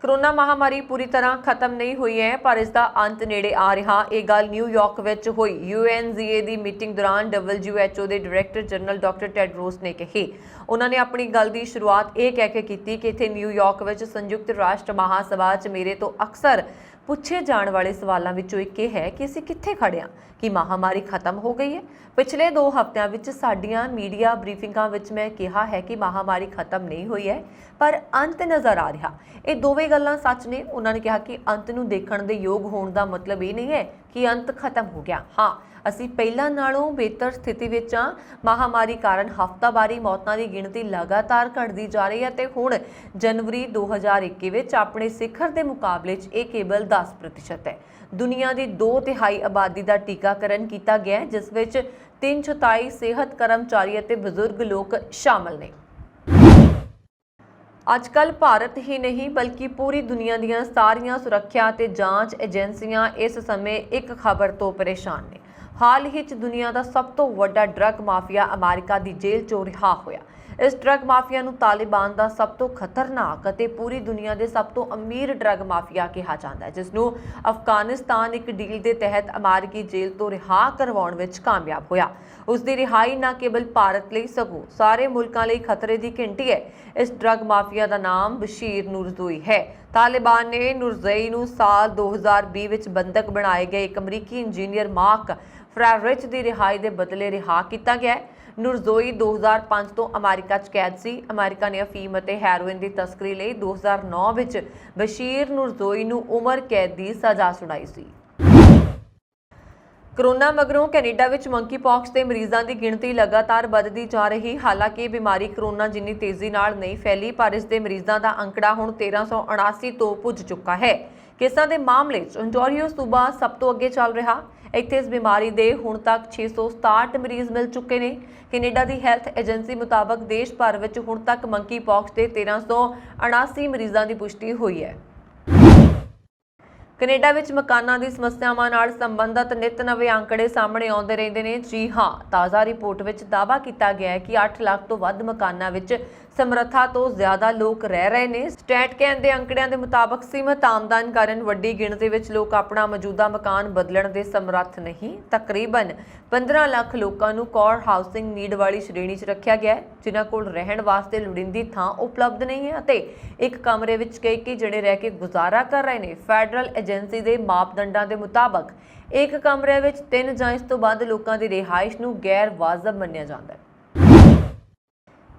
A: ਕੋਰੋਨਾ ਮਹਾਮਾਰੀ ਪੂਰੀ ਤਰ੍ਹਾਂ ਖਤਮ ਨਹੀਂ ਹੋਈ ਹੈ, ਪਰ ਇਸ ਦਾ ਅੰਤ ਨੇੜੇ ਆ ਰਿਹਾ। ਇਹ ਗੱਲ ਨਿਊਯਾਰਕ ਵਿੱਚ ਹੋਈ UNGA ਦੀ ਮੀਟਿੰਗ ਦੌਰਾਨ WHO ਦੇ ਡਾਇਰੈਕਟਰ ਜਨਰਲ ਡਾਕਟਰ ਟੈਡਰੋਸ ਨੇ ਕਹੀ। ਉਹਨਾਂ ਨੇ ਆਪਣੀ ਗੱਲ ਦੀ ਸ਼ੁਰੂਆਤ ਇਹ ਕਹਿ ਕੇ ਕੀਤੀ ਕਿ ਇੱਥੇ ਨਿਊਯਾਰਕ ਵਿੱਚ ਸੰਯੁਕਤ ਰਾਸ਼ਟਰ ਮਹਾਸਭਾ 'ਚ ਮੇਰੇ ਤੋਂ ਅਕਸਰ ਪੁੱਛੇ ਜਾਣ ਵਾਲੇ ਸਵਾਲਾਂ ਵਿੱਚੋਂ ਇੱਕ ਇਹ ਹੈ ਕਿ ਅਸੀਂ ਕਿੱਥੇ ਖੜੇ ਹਾਂ, ਕਿ ਮਹਾਮਾਰੀ ਖਤਮ ਹੋ ਗਈ ਹੈ। ਪਿਛਲੇ 2 ਹਫ਼ਤਿਆਂ ਵਿੱਚ ਸਾਡੀਆਂ ਮੀਡੀਆ ਬਰੀਫਿੰਗਾਂ ਵਿੱਚ ਮੈਂ ਕਿਹਾ ਹੈ ਕਿ ਮਹਾਮਾਰੀ ਖਤਮ ਨਹੀਂ ਹੋਈ ਹੈ, ਪਰ ਅੰਤ ਨਜ਼ਰ ਆ ਰਿਹਾ। ਇਹ ਦੋਵੇਂ ਗੱਲਾਂ ਸੱਚ ਨੇ। ਉਹਨਾਂ ਨੇ ਕਿਹਾ ਕਿ ਅੰਤ ਨੂੰ ਦੇਖਣ ਦੇ ਯੋਗ ਹੋਣ ਦਾ ਮਤਲਬ ਇਹ ਨਹੀਂ ਹੈ कि अंत खत्म हो गया। हाँ, ਅਸੀਂ ਪਹਿਲਾਂ ਨਾਲੋਂ ਬਿਹਤਰ ਸਥਿਤੀ ਵਿੱਚ ਹਾਂ। ਮਹਾਮਾਰੀ ਕਾਰਨ ਹਫ਼ਤਾਵਾਰੀ ਮੌਤਾਂ ਦੀ ਗਿਣਤੀ ਲਗਾਤਾਰ ਘਟਦੀ ਜਾ ਰਹੀ ਹੈ ਤੇ ਹੁਣ ਜਨਵਰੀ 2021 ਵਿੱਚ ਆਪਣੇ ਸਿਖਰ ਦੇ ਮੁਕਾਬਲੇ 'ਚ ਇਹ ਕੇਵਲ 10% ਹੈ। ਦੁਨੀਆ ਦੀ 2/3 ਆਬਾਦੀ ਦਾ ਟੀਕਾਕਰਨ ਕੀਤਾ ਗਿਆ ਹੈ, ਜਿਸ ਵਿੱਚ 3/4 ਸਿਹਤ ਕਰਮਚਾਰੀ ਅਤੇ ਬਜ਼ੁਰਗ ਲੋਕ ਸ਼ਾਮਲ ਨੇ। ਅੱਜਕੱਲ ਭਾਰਤ ਹੀ ਨਹੀਂ ਬਲਕਿ ਪੂਰੀ ਦੁਨੀਆ ਦੀਆਂ ਸਾਰੀਆਂ ਸੁਰੱਖਿਆ ਅਤੇ ਜਾਂਚ ਏਜੰਸੀਆਂ ਇਸ ਸਮੇਂ ਇੱਕ ਖਬਰ ਤੋਂ ਪਰੇਸ਼ਾਨ ਨੇ। ਹਾਲ ਹੀ 'ਚ ਦੁਨੀਆ ਦਾ ਸਭ ਤੋਂ ਵੱਡਾ ਡਰੱਗ ਮਾਫੀਆ ਅਮਰੀਕਾ ਦੀ ਜੇਲ੍ਹ 'ਚੋਂ ਰਿਹਾ ਹੋਇਆ। ਇਸ ਡਰੱਗ ਮਾਫੀਆ ਨੂੰ ਤਾਲਿਬਾਨ ਦਾ ਸਭ ਤੋਂ ਖਤਰਨਾਕ ਅਤੇ ਪੂਰੀ ਦੁਨੀਆ ਦੇ ਸਭ ਤੋਂ ਅਮੀਰ ਡਰੱਗ ਮਾਫੀਆ ਕਿਹਾ ਜਾਂਦਾ ਹੈ, ਜਿਸ ਨੂੰ ਅਫਗਾਨਿਸਤਾਨ ਇੱਕ ਡੀਲ ਦੇ ਤਹਿਤ ਅਮਰੀਕੀ ਜੇਲ੍ਹ ਤੋਂ ਰਿਹਾ ਕਰਵਾਉਣ ਵਿੱਚ ਕਾਮਯਾਬ ਹੋਇਆ। ਉਸ ਦੀ ਰਿਹਾਈ ਨਾ ਕੇਵਲ ਭਾਰਤ ਲਈ ਸਗੋਂ ਸਾਰੇ ਮੁਲਕਾਂ ਲਈ ਖਤਰੇ ਦੀ ਘੰਟੀ ਹੈ। ਇਸ ਡਰੱਗ ਮਾਫੀਆ ਦਾ ਨਾਮ ਬਸ਼ੀਰ ਨੂਰਜ਼ੋਈ ਹੈ। ਤਾਲਿਬਾਨ ਨੇ ਨੂਰਜ਼ੋਈ ਨੂੰ ਸਾਲ 2020 ਵਿੱਚ ਬੰਦਕ ਬਣਾਏ ਗਏ ਇੱਕ ਅਮਰੀਕੀ ਇੰਜੀਨੀਅਰ ਮਾਰਕ ਫਰੈਰਿਚ ਦੀ ਰਿਹਾਈ ਦੇ ਬਦਲੇ ਰਿਹਾ ਕੀਤਾ ਗਿਆ ਹੈ। ਨੂਰਜ਼ੋਈ 2005 ਤੋਂ ਅਮਰੀਕਾ 'ਚ ਕੈਦ ਸੀ। ਅਮਰੀਕਾ ਨੇ ਅਫੀਮ ਅਤੇ ਹੈਰੋਇਨ ਦੀ ਤਸਕਰੀ ਲਈ 2009 ਵਿੱਚ ਬਸ਼ੀਰ ਨੂਰਜ਼ੋਈ ਨੂੰ ਉਮਰ ਕੈਦ ਦੀ ਸਜ਼ਾ ਸੁਣਾਈ ਸੀ। ਕੋਰੋਨਾ ਮਗਰੋਂ ਕੈਨੇਡਾ ਵਿੱਚ ਮੰਕੀਪੌਕਸ ਦੇ ਮਰੀਜ਼ਾਂ ਦੀ ਗਿਣਤੀ ਲਗਾਤਾਰ ਵੱਧਦੀ ਜਾ ਰਹੀ। ਹਾਲਾਂਕਿ ਇਹ ਬਿਮਾਰੀ ਕੋਰੋਨਾ ਜਿੰਨੀ ਤੇਜ਼ੀ ਨਾਲ ਨਹੀਂ ਫੈਲੀ, ਪਰ ਇਸ ਦੇ ਮਰੀਜ਼ਾਂ ਦਾ ਅੰਕੜਾ ਹੁਣ 1379 ਤੋਂ ਪੁੱਜ ਚੁੱਕਾ ਹੈ। ਕੇਸਾਂ ਦੇ ਮਾਮਲੇ 'ਚ ਓਨਟਾਰੀਓ ਸੂਬਾ ਸਭ ਤੋਂ ਅੱਗੇ ਚੱਲ ਰਿਹਾ। ਇੱਥੇ ਇਸ ਬਿਮਾਰੀ ਦੇ ਹੁਣ ਤੱਕ 667 ਮਰੀਜ਼ ਮਿਲ ਚੁੱਕੇ ਨੇ। ਕੈਨੇਡਾ ਦੀ ਹੈਲਥ ਏਜੰਸੀ ਮੁਤਾਬਕ ਦੇਸ਼ ਭਰ ਵਿੱਚ ਹੁਣ ਤੱਕ ਮੰਕੀਪੌਕਸ ਦੇ 1379 ਮਰੀਜ਼ਾਂ ਦੀ ਪੁਸ਼ਟੀ ਹੋਈ ਹੈ। ਕੈਨੇਡਾ ਵਿੱਚ ਮਕਾਨਾਂ ਦੀ ਸਮੱਸਿਆਵਾਂ ਨਾਲ ਸੰਬੰਧਿਤ ਨਿਤ ਨਵੇਂ ਅੰਕੜੇ ਸਾਹਮਣੇ ਆਉਂਦੇ ਰਹਿੰਦੇ ਨੇ। ਜੀ ਹਾਂ, ਤਾਜ਼ਾ ਰਿਪੋਰਟ ਵਿੱਚ ਦਾਅਵਾ ਕੀਤਾ ਗਿਆ ਹੈ ਕਿ 8 ਲੱਖ ਤੋਂ ਵੱਧ ਮਕਾਨਾਂ ਵਿੱਚ ਸਮਰੱਥਾ ਤੋਂ ਜ਼ਿਆਦਾ ਲੋਕ ਰਹਿ ਰਹੇ ਨੇ। ਸਟੈਟਕੈਨ ਦੇ ਅੰਕੜਿਆਂ ਦੇ ਮੁਤਾਬਕ ਸੀਮਤ ਆਮਦਨ ਕਾਰਨ ਵੱਡੀ ਗਿਣਤੀ ਵਿੱਚ ਲੋਕ ਆਪਣਾ ਮੌਜੂਦਾ ਮਕਾਨ ਬਦਲਣ ਦੇ ਸਮਰੱਥ ਨਹੀਂ। ਤਕਰੀਬਨ 15 ਲੱਖ ਲੋਕਾਂ ਨੂੰ ਕੋਰ ਹਾਊਸਿੰਗ ਨੀਡ ਵਾਲੀ ਸ਼੍ਰੇਣੀ 'ਚ ਰੱਖਿਆ ਗਿਆ ਹੈ, ਜਿਨ੍ਹਾਂ ਕੋਲ ਰਹਿਣ ਵਾਸਤੇ ਲੋੜੀਂਦੀ ਥਾਂ ਉਪਲਬਧ ਨਹੀਂ ਹੈ ਅਤੇ ਇੱਕ ਕਮਰੇ ਵਿੱਚ ਕਈ ਜਣੇ ਰਹਿ ਕੇ ਗੁਜ਼ਾਰਾ ਕਰ ਰਹੇ ਨੇ। ਫੈਡਰਲ ਏਜੰਸੀ ਦੇ ਮਾਪਦੰਡਾਂ ਦੇ ਮੁਤਾਬਕ ਇੱਕ ਕਮਰੇ ਵਿੱਚ 3 ਜਾਂ ਇਸ ਤੋਂ ਵੱਧ ਲੋਕਾਂ ਦੀ ਰਿਹਾਇਸ਼ ਨੂੰ ਗੈਰ ਵਾਜਬ ਮੰਨਿਆ ਜਾਂਦਾ ਹੈ।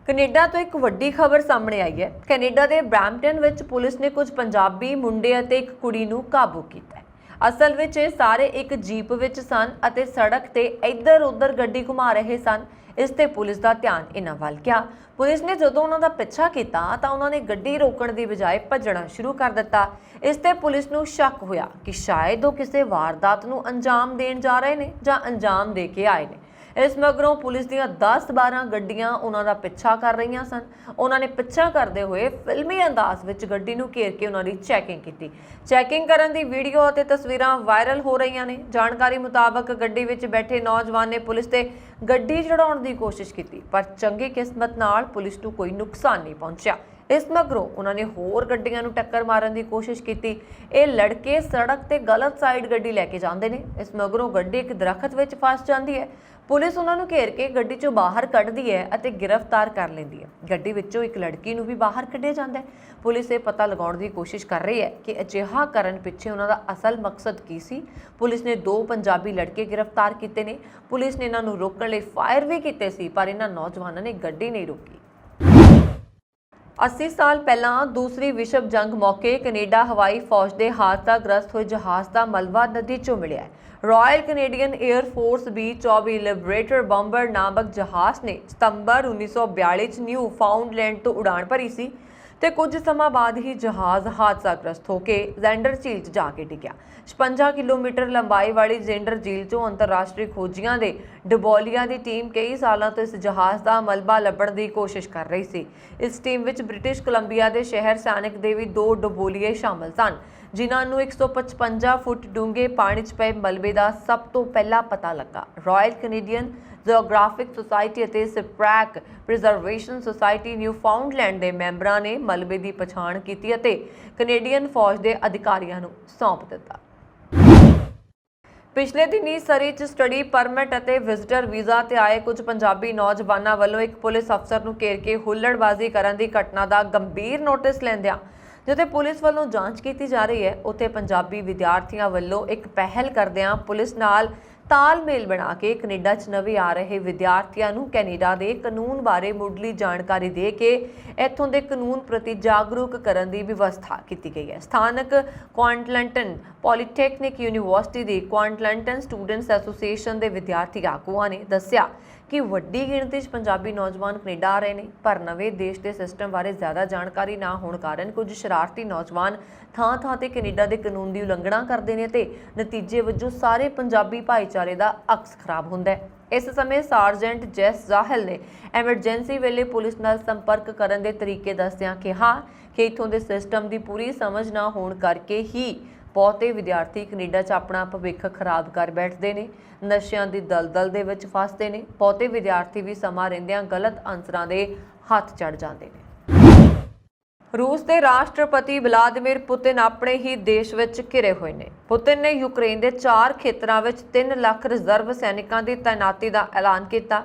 A: ਕੈਨੇਡਾ ਤੋਂ ਇੱਕ ਵੱਡੀ ਖਬਰ ਸਾਹਮਣੇ ਆਈ ਹੈ। ਕੈਨੇਡਾ ਦੇ ਬ੍ਰੈਂਪਟਨ ਵਿੱਚ ਪੁਲਿਸ ਨੇ ਕੁਝ ਪੰਜਾਬੀ ਮੁੰਡੇ ਅਤੇ ਇੱਕ ਕੁੜੀ ਨੂੰ ਕਾਬੂ ਕੀਤਾ ਹੈ। ਅਸਲ ਵਿੱਚ ਇਹ ਸਾਰੇ ਇੱਕ ਜੀਪ ਵਿੱਚ ਸਨ ਅਤੇ ਸੜਕ ਤੇ ਇੱਧਰ-ਉੱਧਰ ਗੱਡੀ ਘੁਮਾ ਰਹੇ ਸਨ। ਇਸ ਤੇ ਪੁਲਿਸ ਦਾ ਧਿਆਨ ਇਹਨਾਂ ਵੱਲ ਗਿਆ। ਪੁਲਿਸ ਨੇ ਜਦੋਂ ਉਹਨਾਂ ਦਾ ਪਿੱਛਾ ਕੀਤਾ ਤਾਂ ਉਹਨਾਂ ਨੇ ਗੱਡੀ ਰੋਕਣ ਦੀ ਬਜਾਏ ਭੱਜਣਾ ਸ਼ੁਰੂ ਕਰ ਦਿੱਤਾ। ਇਸ ਤੇ ਪੁਲਿਸ ਨੂੰ ਸ਼ੱਕ ਹੋਇਆ ਕਿ ਸ਼ਾਇਦ ਉਹ ਕਿਸੇ ਵਾਰਦਾਤ ਨੂੰ ਅੰਜਾਮ ਦੇਣ ਜਾ ਰਹੇ ਨੇ ਜਾਂ ਅੰਜਾਮ ਦੇ ਕੇ ਆਏ ਨੇ। ਇਸ ਮਗਰੋਂ ਪੁਲਿਸ ਦੀਆਂ 10-12 ਗੱਡੀਆਂ ਉਹਨਾਂ ਦਾ ਪਿੱਛਾ ਕਰ ਰਹੀਆਂ ਸਨ। ਉਹਨਾਂ ਨੇ ਪਿੱਛਾ ਕਰਦੇ ਹੋਏ ਫਿਲਮੀ ਅੰਦਾਜ਼ ਵਿੱਚ ਗੱਡੀ ਨੂੰ ਘੇਰ ਕੇ ਉਹਨਾਂ ਦੀ ਚੈਕਿੰਗ ਕੀਤੀ। ਚੈਕਿੰਗ ਕਰਨ ਦੀ ਵੀਡੀਓ ਅਤੇ ਤਸਵੀਰਾਂ ਵਾਇਰਲ ਹੋ ਰਹੀਆਂ ਨੇ। ਜਾਣਕਾਰੀ ਮੁਤਾਬਕ ਗੱਡੀ ਵਿੱਚ ਬੈਠੇ ਨੌਜਵਾਨ ਨੇ ਪੁਲਿਸ ਤੇ ਗੱਡੀ ਚੜਾਉਣ ਦੀ ਕੋਸ਼ਿਸ਼ ਕੀਤੀ, ਪਰ ਚੰਗੀ ਕਿਸਮਤ ਨਾਲ ਪੁਲਿਸ ਨੂੰ ਕੋਈ ਨੁਕਸਾਨ ਨਹੀਂ ਪਹੁੰਚਿਆ। ਇਸ ਮਗਰੋਂ ਉਹਨਾਂ ਨੇ ਹੋਰ ਗੱਡੀਆਂ ਨੂੰ ਟੱਕਰ ਮਾਰਨ ਦੀ ਕੋਸ਼ਿਸ਼ ਕੀਤੀ। ਇਹ ਲੜਕੇ ਸੜਕ ਤੇ ਗਲਤ ਸਾਈਡ ਗੱਡੀ ਲੈ ਕੇ ਜਾਂਦੇ ਨੇ। ਇਸ ਮਗਰੋਂ ਗੱਡੀ ਇੱਕ ਦਰਖਤ ਵਿੱਚ ਫਸ ਜਾਂਦੀ ਹੈ। ਪੁਲਿਸ ਉਹਨਾਂ ਨੂੰ ਘੇਰ ਕੇ ਗੱਡੀ 'ਚੋਂ ਬਾਹਰ ਕੱਢਦੀ ਹੈ ਅਤੇ ਗ੍ਰਿਫਤਾਰ ਕਰ ਲੈਂਦੀ ਹੈ। ਗੱਡੀ ਵਿੱਚੋਂ ਇੱਕ ਲੜਕੀ ਨੂੰ ਵੀ ਬਾਹਰ ਕੱਢਿਆ ਜਾਂਦਾ ਹੈ। ਪੁਲਿਸ ਇਹ ਪਤਾ ਲਗਾਉਣ ਦੀ ਕੋਸ਼ਿਸ਼ ਕਰ ਰਹੀ ਹੈ ਕਿ ਅਜਿਹਾ ਕਰਨ ਪਿੱਛੇ ਉਹਨਾਂ ਦਾ ਅਸਲ ਮਕਸਦ ਕੀ ਸੀ। ਪੁਲਿਸ ਨੇ 2 ਪੰਜਾਬੀ ਲੜਕੇ ਗ੍ਰਿਫਤਾਰ ਕੀਤੇ ਨੇ। ਪੁਲਿਸ ਨੇ ਇਹਨਾਂ ਨੂੰ ਰੋਕਣ ਲਈ ਫਾਇਰ ਵੀ ਕੀਤੇ ਸੀ, ਪਰ ਇਹਨਾਂ ਨੌਜਵਾਨਾਂ ਨੇ ਗੱਡੀ ਨਹੀਂ ਰੋਕੀ। 80 ਸਾਲ ਪਹਿਲਾਂ ਦੂਸਰੀ ਵਿਸ਼ਵ ਜੰਗ ਮੌਕੇ ਕੈਨੇਡਾ ਹਵਾਈ ਫੌਜ ਦੇ ਹਾਦਸਾਗ੍ਰਸਤ ਹੋਏ ਜਹਾਜ਼ ਦਾ ਮਲਬਾ ਨਦੀ 'ਚੋਂ ਮਿਲਿਆ ਹੈ। Royal Canadian air force B-24 ਲਿਬਰੇਟਰ bomber ਨਾਮਕ ਜਹਾਜ਼ ਨੇ ਸਤੰਬਰ 1942 'ਚ ਨਿਊ ਫਾਊਂਡਲੈਂਡ ਤੋਂ ਉਡਾਣ ਭਰੀ ਸੀ ਤੇ ਕੁਝ ਸਮਾਂ ਬਾਅਦ ਹੀ ਜਹਾਜ਼ ਹਾਦਸਾਗ੍ਰਸਤ ਹੋ ਕੇ ਜ਼ੈਂਡਰ ਝੀਲ 'ਚ ਜਾ ਕੇ ਡਿੱਗਿਆ। 56 ਕਿਲੋਮੀਟਰ ਲੰਬਾਈ ਵਾਲੀ ਜ਼ੈਂਡਰ ਝੀਲ 'ਚੋਂ ਅੰਤਰਰਾਸ਼ਟਰੀ ਖੋਜੀਆਂ ਦੇ ਡਬੋਲੀਆ ਦੀ ਟੀਮ ਕਈ ਸਾਲਾਂ ਤੋਂ ਇਸ ਜਹਾਜ਼ ਦਾ ਮਲਬਾ ਲੱਭਣ ਦੀ ਕੋਸ਼ਿਸ਼ ਕਰ ਰਹੀ ਸੀ। ਇਸ ਟੀਮ ਵਿੱਚ ਬ੍ਰਿਟਿਸ਼ ਕੋਲੰਬੀਆ ਦੇ ਸ਼ਹਿਰ ਸੈਨਿਕ ਦੇ ਵੀ 2 ਡਬੋਲੀਏ ਸ਼ਾਮਲ ਸਨ, ਜਿਨ੍ਹਾਂ ਨੂੰ 155 ਫੁੱਟ ਡੂੰਘੇ ਪਾਣੀ 'ਚ ਪਏ ਮਲਬੇ ਦਾ ਸਭ ਤੋਂ ਪਹਿਲਾਂ ਪਤਾ ਲੱਗਾ। ਰਾਇਲ ਕੈਨੇਡੀਅਨ ਜਿਓਗ੍ਰਾਫਿਕ ਸੁਸਾਇਟੀ ਅਤੇ ਸਪ੍ਰੈਕ ਪ੍ਰੀਜ਼ਰਵੇਸ਼ਨ ਸੁਸਾਇਟੀ ਨਿਊਫਾਊਂਡਲੈਂਡ ਦੇ ਮੈਂਬਰਾਂ ਨੇ ਮਲਬੇ ਦੀ ਪਛਾਣ ਕੀਤੀ ਅਤੇ ਕੈਨੇਡੀਅਨ ਫੌਜ ਦੇ ਅਧਿਕਾਰੀਆਂ ਨੂੰ ਸੌਂਪ ਦਿੱਤਾ। ਪਿਛਲੇ ਦਿਨੀ ਸਰੀ 'ਚ ਸਟੱਡੀ ਪਰਮਿਟ ਅਤੇ ਵਿਜ਼ਟਰ ਵੀਜ਼ਾ ਤੇ ਆਏ ਕੁਝ ਪੰਜਾਬੀ ਨੌਜਵਾਨਾਂ ਵੱਲੋਂ ਇੱਕ ਪੁਲਿਸ ਅਫਸਰ ਨੂੰ ਘੇਰ ਕੇ ਹੁੱਲੜਬਾਜ਼ੀ ਕਰਨ ਦੀ ਘਟਨਾ ਦਾ ਗੰਭੀਰ ਨੋਟਿਸ ਲੈਂਦਿਆਂ ਜਿੱਥੇ ਪੁਲਿਸ ਵੱਲੋਂ ਜਾਂਚ ਕੀਤੀ ਜਾ ਰਹੀ ਹੈ, ਉੱਥੇ ਪੰਜਾਬੀ ਵਿਦਿਆਰਥੀਆਂ ਵੱਲੋਂ ਇੱਕ ਪਹਿਲ ਕਰਦਿਆਂ ਪੁਲਿਸ ਨਾਲ ਤਾਲਮੇਲ ਬਣਾ ਕੇ ਕੈਨੇਡਾ 'ਚ ਨਵੇਂ ਆ ਰਹੇ ਵਿਦਿਆਰਥੀਆਂ ਨੂੰ ਕੈਨੇਡਾ ਦੇ ਕਾਨੂੰਨ ਬਾਰੇ ਮੁੱਢਲੀ ਜਾਣਕਾਰੀ ਦੇ ਕੇ ਇੱਥੋਂ ਦੇ ਕਾਨੂੰਨ ਪ੍ਰਤੀ ਜਾਗਰੂਕ ਕਰਨ ਦੀ ਵਿਵਸਥਾ ਕੀਤੀ ਗਈ ਹੈ। ਸਥਾਨਕ ਕੁਆਂਟਲੰਟਨ ਪੋਲੀਟੈਕਨਿਕ ਯੂਨੀਵਰਸਿਟੀ ਦੀ ਕੁਆਂਟਲੰਟਨ ਸਟੂਡੈਂਟਸ ਐਸੋਸੀਏਸ਼ਨ ਦੇ ਵਿਦਿਆਰਥੀ ਆਗੂਆਂ ਨੇ ਦੱਸਿਆ ਕਿ ਵੱਡੀ ਗਿਣਤੀ 'ਚ ਪੰਜਾਬੀ ਨੌਜਵਾਨ ਕੈਨੇਡਾ ਆ ਰਹੇ ਨੇ, ਪਰ ਨਵੇਂ ਦੇਸ਼ ਦੇ ਸਿਸਟਮ ਬਾਰੇ ਜ਼ਿਆਦਾ ਜਾਣਕਾਰੀ ਨਾ ਹੋਣ ਕਾਰਨ ਕੁਝ ਸ਼ਰਾਰਤੀ ਨੌਜਵਾਨ ਥਾਂ-ਥਾਂ ਤੇ ਕੈਨੇਡਾ ਦੇ ਕਾਨੂੰਨ ਦੀ ਉਲੰਘਣਾ ਕਰਦੇ ਨੇ ਤੇ ਨਤੀਜੇ ਵਜੋਂ ਸਾਰੇ ਪੰਜਾਬੀ ਭਾਈਚਾਰੇ ਦਾ ਅਕਸ ਖਰਾਬ ਹੁੰਦਾ ਹੈ। ਇਸ ਸਮੇਂ ਸਾਰਜੈਂਟ ਜੈਸ ਜ਼ਾਹਿਲ ਨੇ ਐਮਰਜੈਂਸੀ ਵੇਲੇ ਪੁਲਿਸ ਨਾਲ ਸੰਪਰਕ ਕਰਨ ਦੇ ਤਰੀਕੇ ਦੱਸਦਿਆਂ ਕਿਹਾ ਕਿ ਇੱਥੋਂ ਦੇ ਸਿਸਟਮ ਦੀ ਪੂਰੀ ਸਮਝ ਨਾ ਹੋਣ ਕਰਕੇ ਹੀ ਬਹੁਤੇ ਵਿਦਿਆਰਥੀ ਕੈਨੇਡਾ 'ਚ ਆਪਣਾ ਭਵਿੱਖ ਖਰਾਬ ਕਰ ਬੈਠਦੇ ਨੇ, ਨਸ਼ਿਆਂ ਦੀ ਦਲਦਲ ਦੇ ਵਿੱਚ ਫਸਦੇ ਨੇ। ਬਹੁਤੇ ਵਿਦਿਆਰਥੀ ਵੀ ਸਮਾਂ ਰਹਿੰਦਿਆਂ ਗਲਤ ਅਨਸਰਾਂ ਦੇ ਹੱਥ ਚੜ ਜਾਂਦੇ ਨੇ। रूस के राष्ट्रपति व्लादिमीर पुतिन अपने ही देश विच घिरे हुए ने। पुतिन ने यूक्रेन के 4 खेतरां विच 3 लाख रिजर्व सैनिकों की तैनाती का ऐलान किया।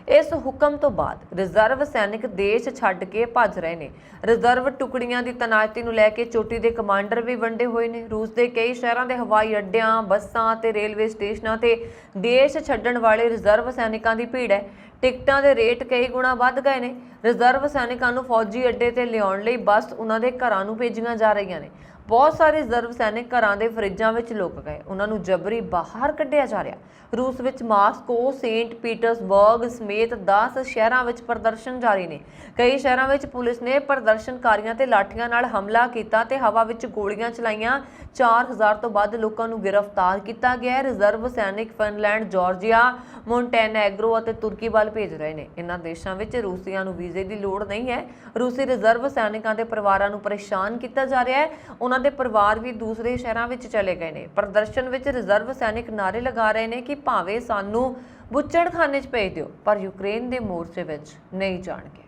A: इस हुक्म तो बाद रिजर्व सैनिक देश छड्ड के भज रहे ने। रिजर्व टुकड़ियां की तैनाती नूं लैके चोटी के कमांडर भी वंडे हुए ने। रूस के कई शहरों के हवाई अड्डियां, बसां ते रेलवे स्टेशनों ते देश छड्डण वाले रिजर्व सैनिकों की भीड़ है। टिकटां के रेट कई गुणा वध गए ने। रिजर्व सैनिकों नूं फौजी अड्डे ते लियाउण लई बस उन्हां दे घरां नूं भेजीआं जा रहीआं ने। बहुत सारे रिजर्व सैनिक घरां दे फ्रिजां विच लुक गए, उन्हां नूं जबरी बाहर कढिया जा रहा। रूस विच मास्को, सेंट पीटर्सबर्ग समेत 10 शहरां विच प्रदर्शन जारी ने। कई शहरां विच पुलिस ने प्रदर्शनकारियों ते लाठियां नाल हमला कीता ते हवा विच गोलियां चलाईआं। 4000 तो वध लोकां नूं गिरफ्तार किया गया। रिजर्व सैनिक फिनलैंड, जार्जिया, मोंटेनैग्रो और तुर्की वाल भेज रहे हैं। इन्हां देशां विच रूसियां नूं वीजे की लोड़ नहीं है। रूसी रिजर्व सैनिकों के परिवारां नूं परेशान किया जा रहा है। उन्हां दे परिवार भी दूसरे शहरां विच चले गए ने। प्रदर्शन विच रिजर्व सैनिक नारे लगा रहे हैं कि भावें सानूं बुच्चड़खाने च भेज दिओ, पर यूक्रेन के मोर्चे विच नहीं जाणगे।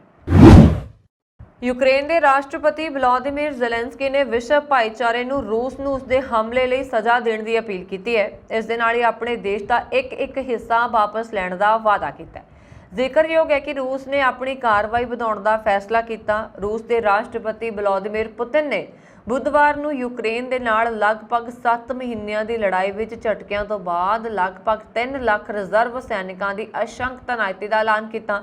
A: यूक्रेन के राष्ट्रपति व्लादिमीर ज़ेलेंस्की ने विश्व भाईचारे नूं रूस नूं उसदे हमले लई सज़ा देण दी अपील की है। इस दे नाल ही अपने देश का एक हिस्सा वापस लैण दा वादा किया। जिक्रयोग है कि रूस ने अपनी कार्रवाई वधाउण दा फैसला किया। रूस के राष्ट्रपति व्लादिमीर पुतिन ने बुधवार नूं यूक्रेन दे नाल लगभग 7 महीनों की लड़ाई विच झटकिਆਂ तो बाद लगभग 3 लाख रिजर्व सैनिकों की अशंक तैनाती का ऐलान किया।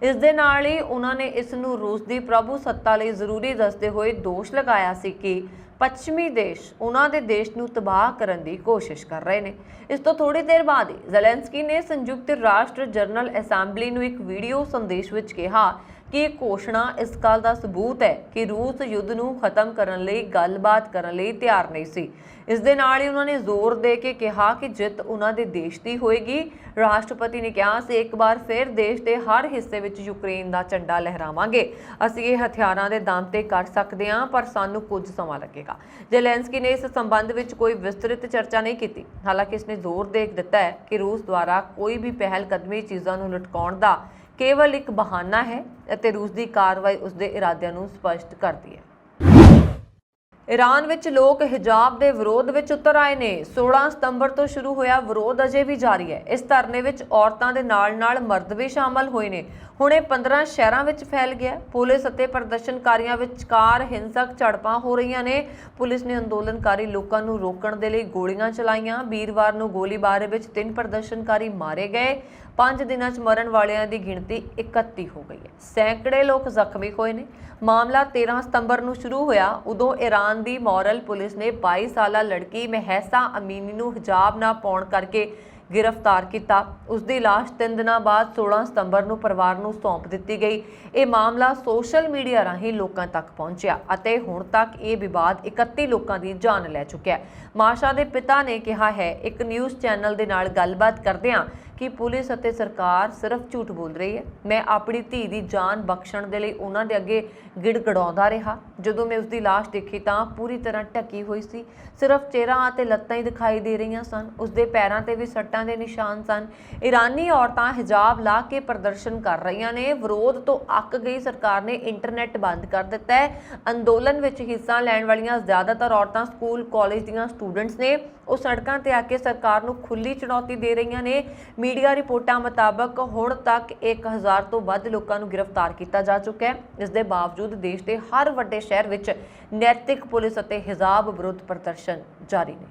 A: इस दे नाल ही उन्होंने इसनूं रूस की प्रभु सत्ता लई जरूरी दसदे हुए दोष लगाया सी कि पश्चिमी देश उन्हां दे देश नूं तबाह करन दी कोशिश कर रहे हैं। इस तो थोड़ी देर बाद ही ज़ेलेंस्की ने संयुक्त राष्ट्र जनरल असैंबली नूं एक वीडियो संदेश विच कहा कि यह घोषणा इस गल का सबूत है कि रूस युद्ध नूं खत्म करन लई गलबात करन लई तैयार नहीं सी। इस दे नाल ही उन्होंने जोर दे के कहा कि जित उन्हां दे देश की होएगी। राष्ट्रपति ने कहा कि एक बार फिर देश के हर हिस्से विच यूक्रेन का झंडा लहरावांगे। असीं ये हथियारां दे दम ते कर सकदे हां, पर सानूं कुछ समां लगेगा। ज़ेलेंस्की ने इस संबंध विच कोई विस्तृत चर्चा नहीं की। हालांकि इसने जोर दे दिता है कि रूस द्वारा कोई भी पहलकदमी चीज़ों नूं लटकाउण दा केवल एक बहाना है ਅਤੇ रूस की कार्रवाई उसके इरादिਆਂ ਨੂੰ स्पष्ट करती है। ईरान विच लोग हिजाब के विरोध विच उतर आए ने। 16 सितंबर तो शुरू होया विरोध अजे भी जारी है। इस धरने विच औरतां दे नाल मर्द भी शामिल होए ने। हुणे 15 शहरां विच फैल गया। पुलिस अते प्रदर्शनकारियों विचकार हिंसक झड़पां हो रहीआं ने। पुलिस ने अंदोलनकारी लोकां नूं रोकण दे लई गोलियां चलाईआं। वीरवार नूं गोलीबारी विच 3 प्रदर्शनकारी मारे गए। 5 दिनों च मरण वालियां दी गिणती 31 हो गई है। सैकड़े लोग जख्मी होए ने। मामला 13 सितंबर नूं शुरू होया। उदों ईरान दी मॉरल पुलिस ने 22 साला लड़की महसा अमीनी नूं हिजाब ना पाउण करके गिरफ्तार किया। उसकी लाश 3 दिनों बाद 16 सितंबर नूं परिवार नूं सौंप दिती गई। ये मामला सोशल मीडिया राहीं लोकां तक पहुंचिया अते हुण तक ये विवाद 31 लोकां दी जान लै चुक्या है। माशा दे पिता ने कहा है एक न्यूज़ चैनल दे नाल गलबात करदिआं कि पुलिस अते सरकार सिर्फ झूठ बोल रही है। मैं अपनी धी की जान बख्शण दे लई उन्हां दे अगे गिड़गड़ाउंदा रहा। जदों मैं उसकी लाश देखी तां पूरी तरह ढकी हुई सी। सिर्फ चेहरा अते लत्तां ही दिखाई दे रही सन। उसके पैरों ते भी सट्टां दे निशान सन। ईरानी औरतां हिजाब ला के प्रदर्शन कर रही ने। विरोध तो अक गई सरकार ने इंटरनेट बंद कर दिता है। अंदोलन विच हिस्सा लैण वालियां ज़्यादातर औरतां स्कूल कॉलेज दीआं स्टूडेंट्स ने। वो सड़कों पर आके सरकार नूं खुली चुनौती दे रही ने। मीडिया रिपोर्टां मुताबक हुण तक 1000 तो वध लोकां नूं गिरफ्तार किया जा चुका है। इस दे बावजूद देश के हर वड्डे शहर विच नैतिक पुलिस अते हिजाब विरुद्ध प्रदर्शन जारी ने।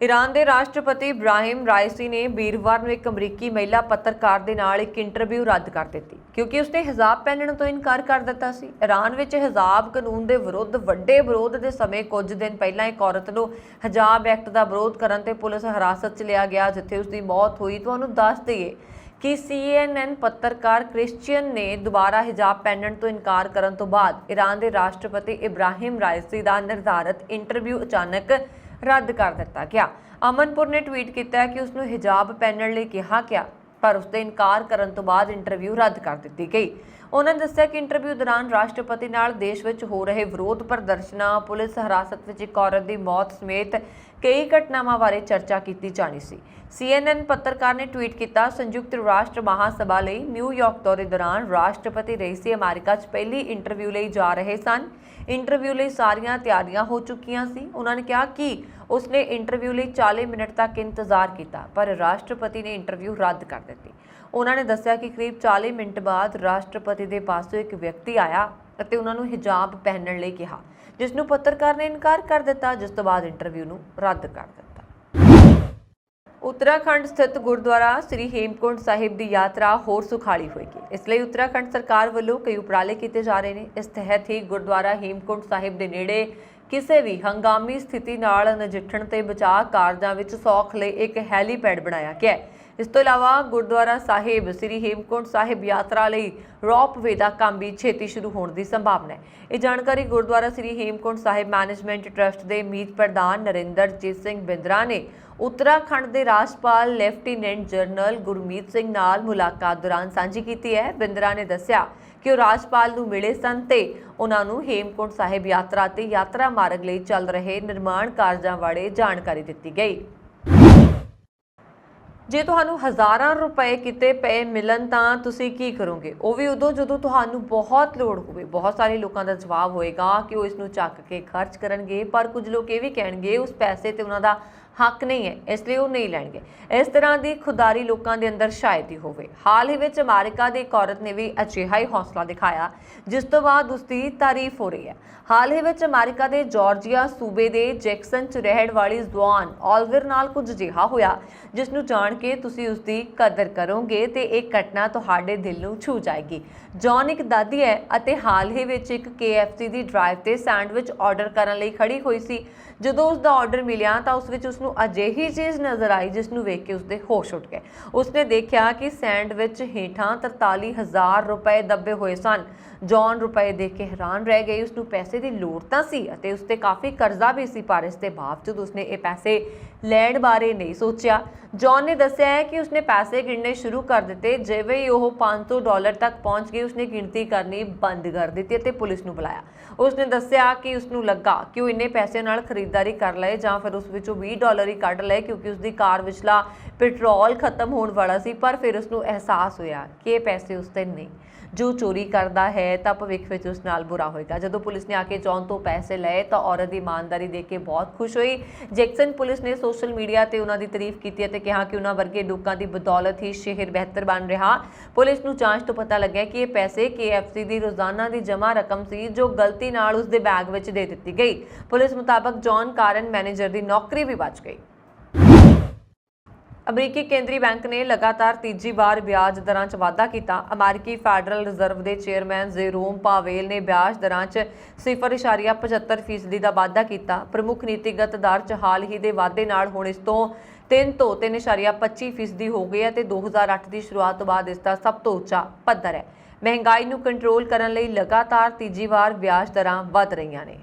A: ਈਰਾਨ ਦੇ ਰਾਸ਼ਟਰਪਤੀ ਇਬਰਾਹਿਮ ਰਾਈਸੀ ਨੇ ਵੀਰਵਾਰ ਨੂੰ ਇੱਕ ਅਮਰੀਕੀ ਮਹਿਲਾ ਪੱਤਰਕਾਰ ਦੇ ਨਾਲ ਇੱਕ ਇੰਟਰਵਿਊ ਰੱਦ ਕਰ ਦਿੱਤੀ ਕਿਉਂਕਿ ਉਸਨੇ ਹਿਜਾਬ ਪਹਿਨਣ ਤੋਂ ਇਨਕਾਰ ਕਰ ਦਿੱਤਾ ਸੀ। ਈਰਾਨ ਵਿੱਚ ਹਿਜਾਬ ਕਾਨੂੰਨ ਦੇ ਵਿਰੁੱਧ ਵੱਡੇ ਵਿਰੋਧ ਦੇ ਸਮੇਂ ਕੁਝ ਦਿਨ ਪਹਿਲਾਂ ਇੱਕ ਔਰਤ ਨੂੰ ਹਿਜਾਬ ਐਕਟ ਦਾ ਵਿਰੋਧ ਕਰਨ ਤੇ ਪੁਲਿਸ ਹਿਰਾਸਤ 'ਚ ਲਿਆ ਗਿਆ, ਜਿੱਥੇ ਉਸਦੀ ਮੌਤ ਹੋਈ। ਤੁਹਾਨੂੰ ਦੱਸ ਦਈਏ ਕਿ CNN ਪੱਤਰਕਾਰ ਕ੍ਰਿਸਚੀਅਨ ਨੇ ਦੁਬਾਰਾ ਹਿਜਾਬ ਪਹਿਨਣ ਤੋਂ ਇਨਕਾਰ ਕਰਨ ਤੋਂ ਬਾਅਦ ਈਰਾਨ ਦੇ ਰਾਸ਼ਟਰਪਤੀ ਇਬਰਾਹਿਮ ਰਾਈਸੀ ਦਾ ਨਿਰਧਾਰਤ ਇੰਟਰਵਿਊ ਅਚਾਨਕ ਰੱਦ ਕਰ ਦਿੱਤਾ ਗਿਆ। ਅਮਨਪੁਰ ਨੇ ਟਵੀਟ ਕੀਤਾ ਕਿ ਉਸਨੂੰ ਹਿਜਾਬ ਪਹਿਨਣ ਲਈ ਕਿਹਾ ਗਿਆ, ਪਰ ਉਸਦੇ ਇਨਕਾਰ ਕਰਨ ਤੋਂ ਬਾਅਦ ਇੰਟਰਵਿਊ ਰੱਦ ਕਰ ਦਿੱਤੀ ਗਈ। ਉਹਨਾਂ ਨੇ ਦੱਸਿਆ ਕਿ ਇੰਟਰਵਿਊ ਦੌਰਾਨ ਰਾਸ਼ਟਰਪਤੀ ਨਾਲ ਦੇਸ਼ ਵਿੱਚ ਹੋ ਰਹੇ ਵਿਰੋਧ ਪ੍ਰਦਰਸ਼ਨਾਂ, ਪੁਲਿਸ ਹਿਰਾਸਤ ਵਿੱਚ ਇੱਕ ਔਰਤ ਦੀ ਮੌਤ ਸਮੇਤ ਕਈ ਘਟਨਾਵਾਂ ਬਾਰੇ ਚਰਚਾ ਕੀਤੀ ਜਾਣੀ ਸੀ। CNN ਪੱਤਰਕਾਰ ਨੇ ਟਵੀਟ ਕੀਤਾ, ਸੰਯੁਕਤ ਰਾਸ਼ਟਰ ਮਹਾਸਭਾ ਲਈ ਨਿਊਯਾਰਕ ਦੌਰੇ ਦੌਰਾਨ ਰਾਸ਼ਟਰਪਤੀ ਰਾਈਸੀ ਅਮਰੀਕਾ 'ਚ ਪਹਿਲੀ ਇੰਟਰਵਿਊ ਲਈ ਜਾ ਰਹੇ ਸਨ। ਇੰਟਰਵਿਊ ਲਈ ਸਾਰੀਆਂ ਤਿਆਰੀਆਂ ਹੋ ਚੁੱਕੀਆਂ ਸੀ। ਉਹਨਾਂ ਨੇ ਕਿਹਾ ਕਿ ਉਸਨੇ ਇੰਟਰਵਿਊ ਲਈ 40 ਮਿੰਟ ਤੱਕ ਇੰਤਜ਼ਾਰ ਕੀਤਾ, ਪਰ ਰਾਸ਼ਟਰਪਤੀ ਨੇ ਇੰਟਰਵਿਊ ਰੱਦ ਕਰ ਦਿੱਤੀ। ਉਹਨਾਂ ਨੇ ਦੱਸਿਆ ਕਿ ਕਰੀਬ 40 ਮਿੰਟ ਬਾਅਦ ਰਾਸ਼ਟਰਪਤੀ ਦੇ ਪਾਸੋਂ ਇੱਕ ਵਿਅਕਤੀ ਆਇਆ ਅਤੇ ਉਹਨਾਂ ਨੂੰ ਹਿਜਾਬ ਪਹਿਨਣ ਲਈ ਕਿਹਾ, ਜਿਸ ਨੂੰ ਪੱਤਰਕਾਰ ਨੇ ਇਨਕਾਰ ਕਰ ਦਿੱਤਾ, ਜਿਸ ਤੋਂ ਬਾਅਦ ਇੰਟਰਵਿਊ ਨੂੰ ਰੱਦ ਕਰ ਦਿੱਤਾ। उत्तराखंड स्थित गुरुद्वारा श्री हेमकुंड साहिब की यात्रा होर सुखाली होएगी। इसलिए उत्तराखंड सरकार वालों कई उपराले किए जा रहे हैं। इस तहत ही गुरुद्वारा हेमकुंड साहिब के नेड़े किसी भी हंगामी स्थिति नाल नजिठण ते बचाव कारजां विच सौख लई एक हैलीपैड बनाया गया है। इस तो इलावा गुरुद्वारा साहिब श्री हेमकुंड साहिब यात्रा लई रोपवे का काम भी छेती शुरू होने की संभावना है। ये जानकारी गुरुद्वारा श्री हेमकुंड साहिब मैनेजमेंट ट्रस्ट के मीत प्रधान नरिंदरजीत सिंह बिंद्रा ने उत्तराखंड के राजपाल लैफ्टिनेंट जनरल गुरमीत सिंह नाल मुलाकात दौरान सांझी की है। बिंद्रा ने दस्सिया कि राजपाल नूं मिले सन ते उन्हां नूं हेमकुंड साहिब यात्रा ते यात्रा मार्ग लई चल रहे निर्माण कारजां बारे जानकारी दित्ती गई। जे तुहानू हज़ारां रुपए किते पे मिलन तां तुसीं की करोगे? ਉਹ ਵੀ ਉਦੋਂ ਜਦੋਂ ਤੁਹਾਨੂੰ ਬਹੁਤ ਲੋੜ ਹੋਵੇ। ਬਹੁਤ ਸਾਰੇ ਲੋਕਾਂ ਦਾ ਜਵਾਬ ਹੋਏਗਾ ਕਿ ਉਹ ਇਸ ਨੂੰ ਚੱਕ ਕੇ ਖਰਚ ਕਰਨਗੇ, ਪਰ ਕੁਝ ਲੋਕ ਇਹ ਵੀ ਕਹਿਣਗੇ ਉਸ ਪੈਸੇ ਤੇ ਉਹਨਾਂ ਦਾ ਹੱਕ ਨਹੀਂ ਹੈ, ਇਸ ਲਈ ਉਹ ਨਹੀਂ ਲੈਣਗੇ। ਇਸ ਤਰ੍ਹਾਂ ਦੀ ਖੁਦਾਰੀ ਲੋਕਾਂ ਦੇ ਅੰਦਰ ਸ਼ਾਇਦ ਹੀ ਹੋਵੇ। ਹਾਲ ਹੀ ਵਿੱਚ ਅਮਰੀਕਾ ਦੀ ਇੱਕ ਔਰਤ ਨੇ ਵੀ ਅਜਿਹਾ ਹੀ ਹੌਸਲਾ ਦਿਖਾਇਆ, ਜਿਸ ਤੋਂ ਬਾਅਦ ਉਸ ਦੀ ਤਾਰੀਫ ਹੋ ਰਹੀ ਹੈ। ਹਾਲ ਹੀ ਵਿੱਚ ਅਮਰੀਕਾ ਦੇ ਜਾਰਜੀਆ ਸੂਬੇ ਦੇ ਜੈਕਸਨ 'ਚ ਰਹਿਣ ਵਾਲੀ ਜਵਾਨ ਆਲਵਰ ਨਾਲ ਕੁਝ ਅਜਿਹਾ ਹੋਇਆ, ਜਿਸ ਨੂੰ ਜਾਣ ਕੇ ਤੁਸੀਂ ਉਸ ਦੀ ਕਦਰ ਕਰੋਗੇ ਤੇ ਇਹ ਘਟਨਾ ਤੁਹਾਡੇ ਦਿਲ ਨੂੰ ਛੂ ਜਾਏਗੀ। ਜੌਨ ਇੱਕ ਦਾਦੀ ਹੈ ਅਤੇ ਹਾਲ ਹੀ ਵਿੱਚ ਇੱਕ KFC ਦੀ ਡਰਾਈਵ ਤੇ ਸੈਂਡਵਿਚ ਆਰਡਰ ਕਰਨ ਲਈ ਖੜੀ ਹੋਈ ਸੀ। ਜਦੋਂ ਉਸ ਦਾ ਆਰਡਰ ਮਿਲਿਆ ਤਾਂ ਉਸ ਵਿੱਚ ਉਸ ਨੂੰ ਅਜਿਹੀ ਚੀਜ਼ ਨਜ਼ਰ ਆਈ, ਜਿਸ ਨੂੰ ਵੇਖ ਕੇ ਉਸਦੇ ਹੋਸ਼ ਉੱਡ ਗਏ। ਉਸਨੇ ਦੇਖਿਆ ਕਿ ਸੈਂਡਵਿਚ ਹੇਠਾਂ 43,000 ਰੁਪਏ ਦੱਬੇ ਹੋਏ ਸਨ। ਜੌਨ ਰੁਪਏ ਦੇਖ ਕੇ ਹੈਰਾਨ ਰਹਿ ਗਈ। ਉਸਨੂੰ ਪੈਸੇ ਦੀ ਲੋੜ ਤਾਂ ਸੀ ਅਤੇ ਉਸ ਤੇ ਕਾਫੀ ਕਰਜ਼ਾ ਵੀ ਸੀ, ਪਰ ਇਸ ਦੇ ਬਾਵਜੂਦ ਉਸਨੇ ਇਹ ਪੈਸੇ ਲੈਣ ਬਾਰੇ ਨਹੀਂ ਸੋਚਿਆ। ਜੌਨ ਨੇ ਦੱਸਿਆ ਹੈ ਕਿ ਉਸਨੇ ਪੈਸੇ ਗਿਣਨੇ ਸ਼ੁਰੂ ਕਰ ਦਿੱਤੇ। ਜਿਵੇਂ ਹੀ ਉਹ $500 ਤੱਕ ਪਹੁੰਚ ਗਈ, ਉਸਨੇ ਗਿਣਤੀ ਕਰਨੀ ਬੰਦ ਕਰ ਦਿੱਤੀ ਅਤੇ ਪੁਲਿਸ ਨੂੰ ਬੁਲਾਇਆ। ਉਸਨੇ ਦੱਸਿਆ ਕਿ ਉਸਨੂੰ ਲੱਗਾ ਕਿ ਉਹ ਇੰਨੇ ਪੈਸੇ ਨਾਲ ਖਰੀਦਦਾਰੀ ਕਰ ਲਏ ਜਾਂ ਫਿਰ ਉਸ ਵਿੱਚੋਂ $20 ਹੀ ਕੱਢ ਲਏ, ਕਿਉਂਕਿ ਉਸਦੀ ਕਾਰ ਵਿਚਲਾ ਪੈਟਰੋਲ ਖਤਮ ਹੋਣ ਵਾਲਾ ਸੀ। ਪਰ ਫਿਰ ਉਸਨੂੰ ਅਹਿਸਾਸ ਹੋਇਆ ਕਿ ਇਹ ਪੈਸੇ ਉਸ ਤੇ ਨਹੀਂ। ਜੋ ਚੋਰੀ ਕਰਦਾ ਹੈ ਤਾਂ ਭਵਿੱਖ ਵਿੱਚ ਉਸ ਨਾਲ ਬੁਰਾ ਹੋਏਗਾ। ਜਦੋਂ ਪੁਲਿਸ ਨੇ ਆ ਕੇ ਜੌਨ ਤੋਂ ਪੈਸੇ ਲਏ ਤਾਂ ਔਰਤ ਦੀ ਇਮਾਨਦਾਰੀ ਦੇਖ ਕੇ ਬਹੁਤ ਖੁਸ਼ ਹੋਈ। ਜੈਕਸਨ ਪੁਲਿਸ ਨੇ ਸੋਸ਼ਲ ਮੀਡੀਆ ਤੇ ਉਹਨਾਂ ਦੀ ਤਾਰੀਫ ਕੀਤੀ ਅਤੇ ਕਿਹਾ ਕਿ ਉਹਨਾਂ ਵਰਗੇ ਲੋਕਾਂ ਦੀ ਬਦੌਲਤ ਹੀ ਸ਼ਹਿਰ ਬਿਹਤਰ ਬਣ ਰਿਹਾ। ਪੁਲਿਸ ਨੂੰ ਜਾਂਚ ਤੋਂ ਪਤਾ ਲੱਗਿਆ ਕਿ ਇਹ ਪੈਸੇ KFC ਦੀ ਰੋਜ਼ਾਨਾ ਦੀ ਜਮ੍ਹਾਂ ਰਕਮ ਸੀ, ਜੋ ਗਲਤੀ ਨਾਲ ਉਸ ਦੇ ਬੈਗ ਵਿੱਚ ਦੇ ਦਿੱਤੀ ਗਈ। ਪੁਲਿਸ ਮੁਤਾਬਕ ਜੌਨ ਕਾਰਨ ਮੈਨੇਜਰ ਦੀ ਨੌਕਰੀ ਵੀ ਬਚ ਗਈ। ਅਮਰੀਕੀ ਕੇਂਦਰੀ ਬੈਂਕ ਨੇ ਲਗਾਤਾਰ ਤੀਜੀ ਵਾਰ ਵਿਆਜ ਦਰਾਂ 'ਚ ਵਾਧਾ ਕੀਤਾ। ਅਮਰੀਕੀ ਫੈਡਰਲ ਰਿਜ਼ਰਵ ਦੇ ਚੇਅਰਮੈਨ ਜੇਰੋਮ ਪਾਵੇਲ ਨੇ ਵਿਆਜ ਦਰਾਂ 'ਚ 0.75% ਦਾ ਵਾਧਾ ਕੀਤਾ। ਪ੍ਰਮੁੱਖ ਨੀਤੀਗਤ ਦਰ 'ਚ ਹਾਲ ਹੀ ਦੇ ਵਾਧੇ ਨਾਲ ਹੁਣ ਇਸ ਤੋਂ 3 ਤੋਂ 3.25% ਹੋ ਗਈ ਹੈ ਤੇ 2008 ਦੀ ਸ਼ੁਰੂਆਤ ਤੋਂ ਬਾਅਦ ਇਸ ਦਾ ਸਭ ਤੋਂ ਉੱਚਾ ਪੱਧਰ ਹੈ। ਮਹਿੰਗਾਈ ਨੂੰ ਕੰਟਰੋਲ ਕਰਨ ਲਈ ਲਗਾਤਾਰ ਤੀਜੀ ਵਾਰ ਵਿਆਜ ਦਰਾਂ ਵਧ ਰਹੀਆਂ ਨੇ।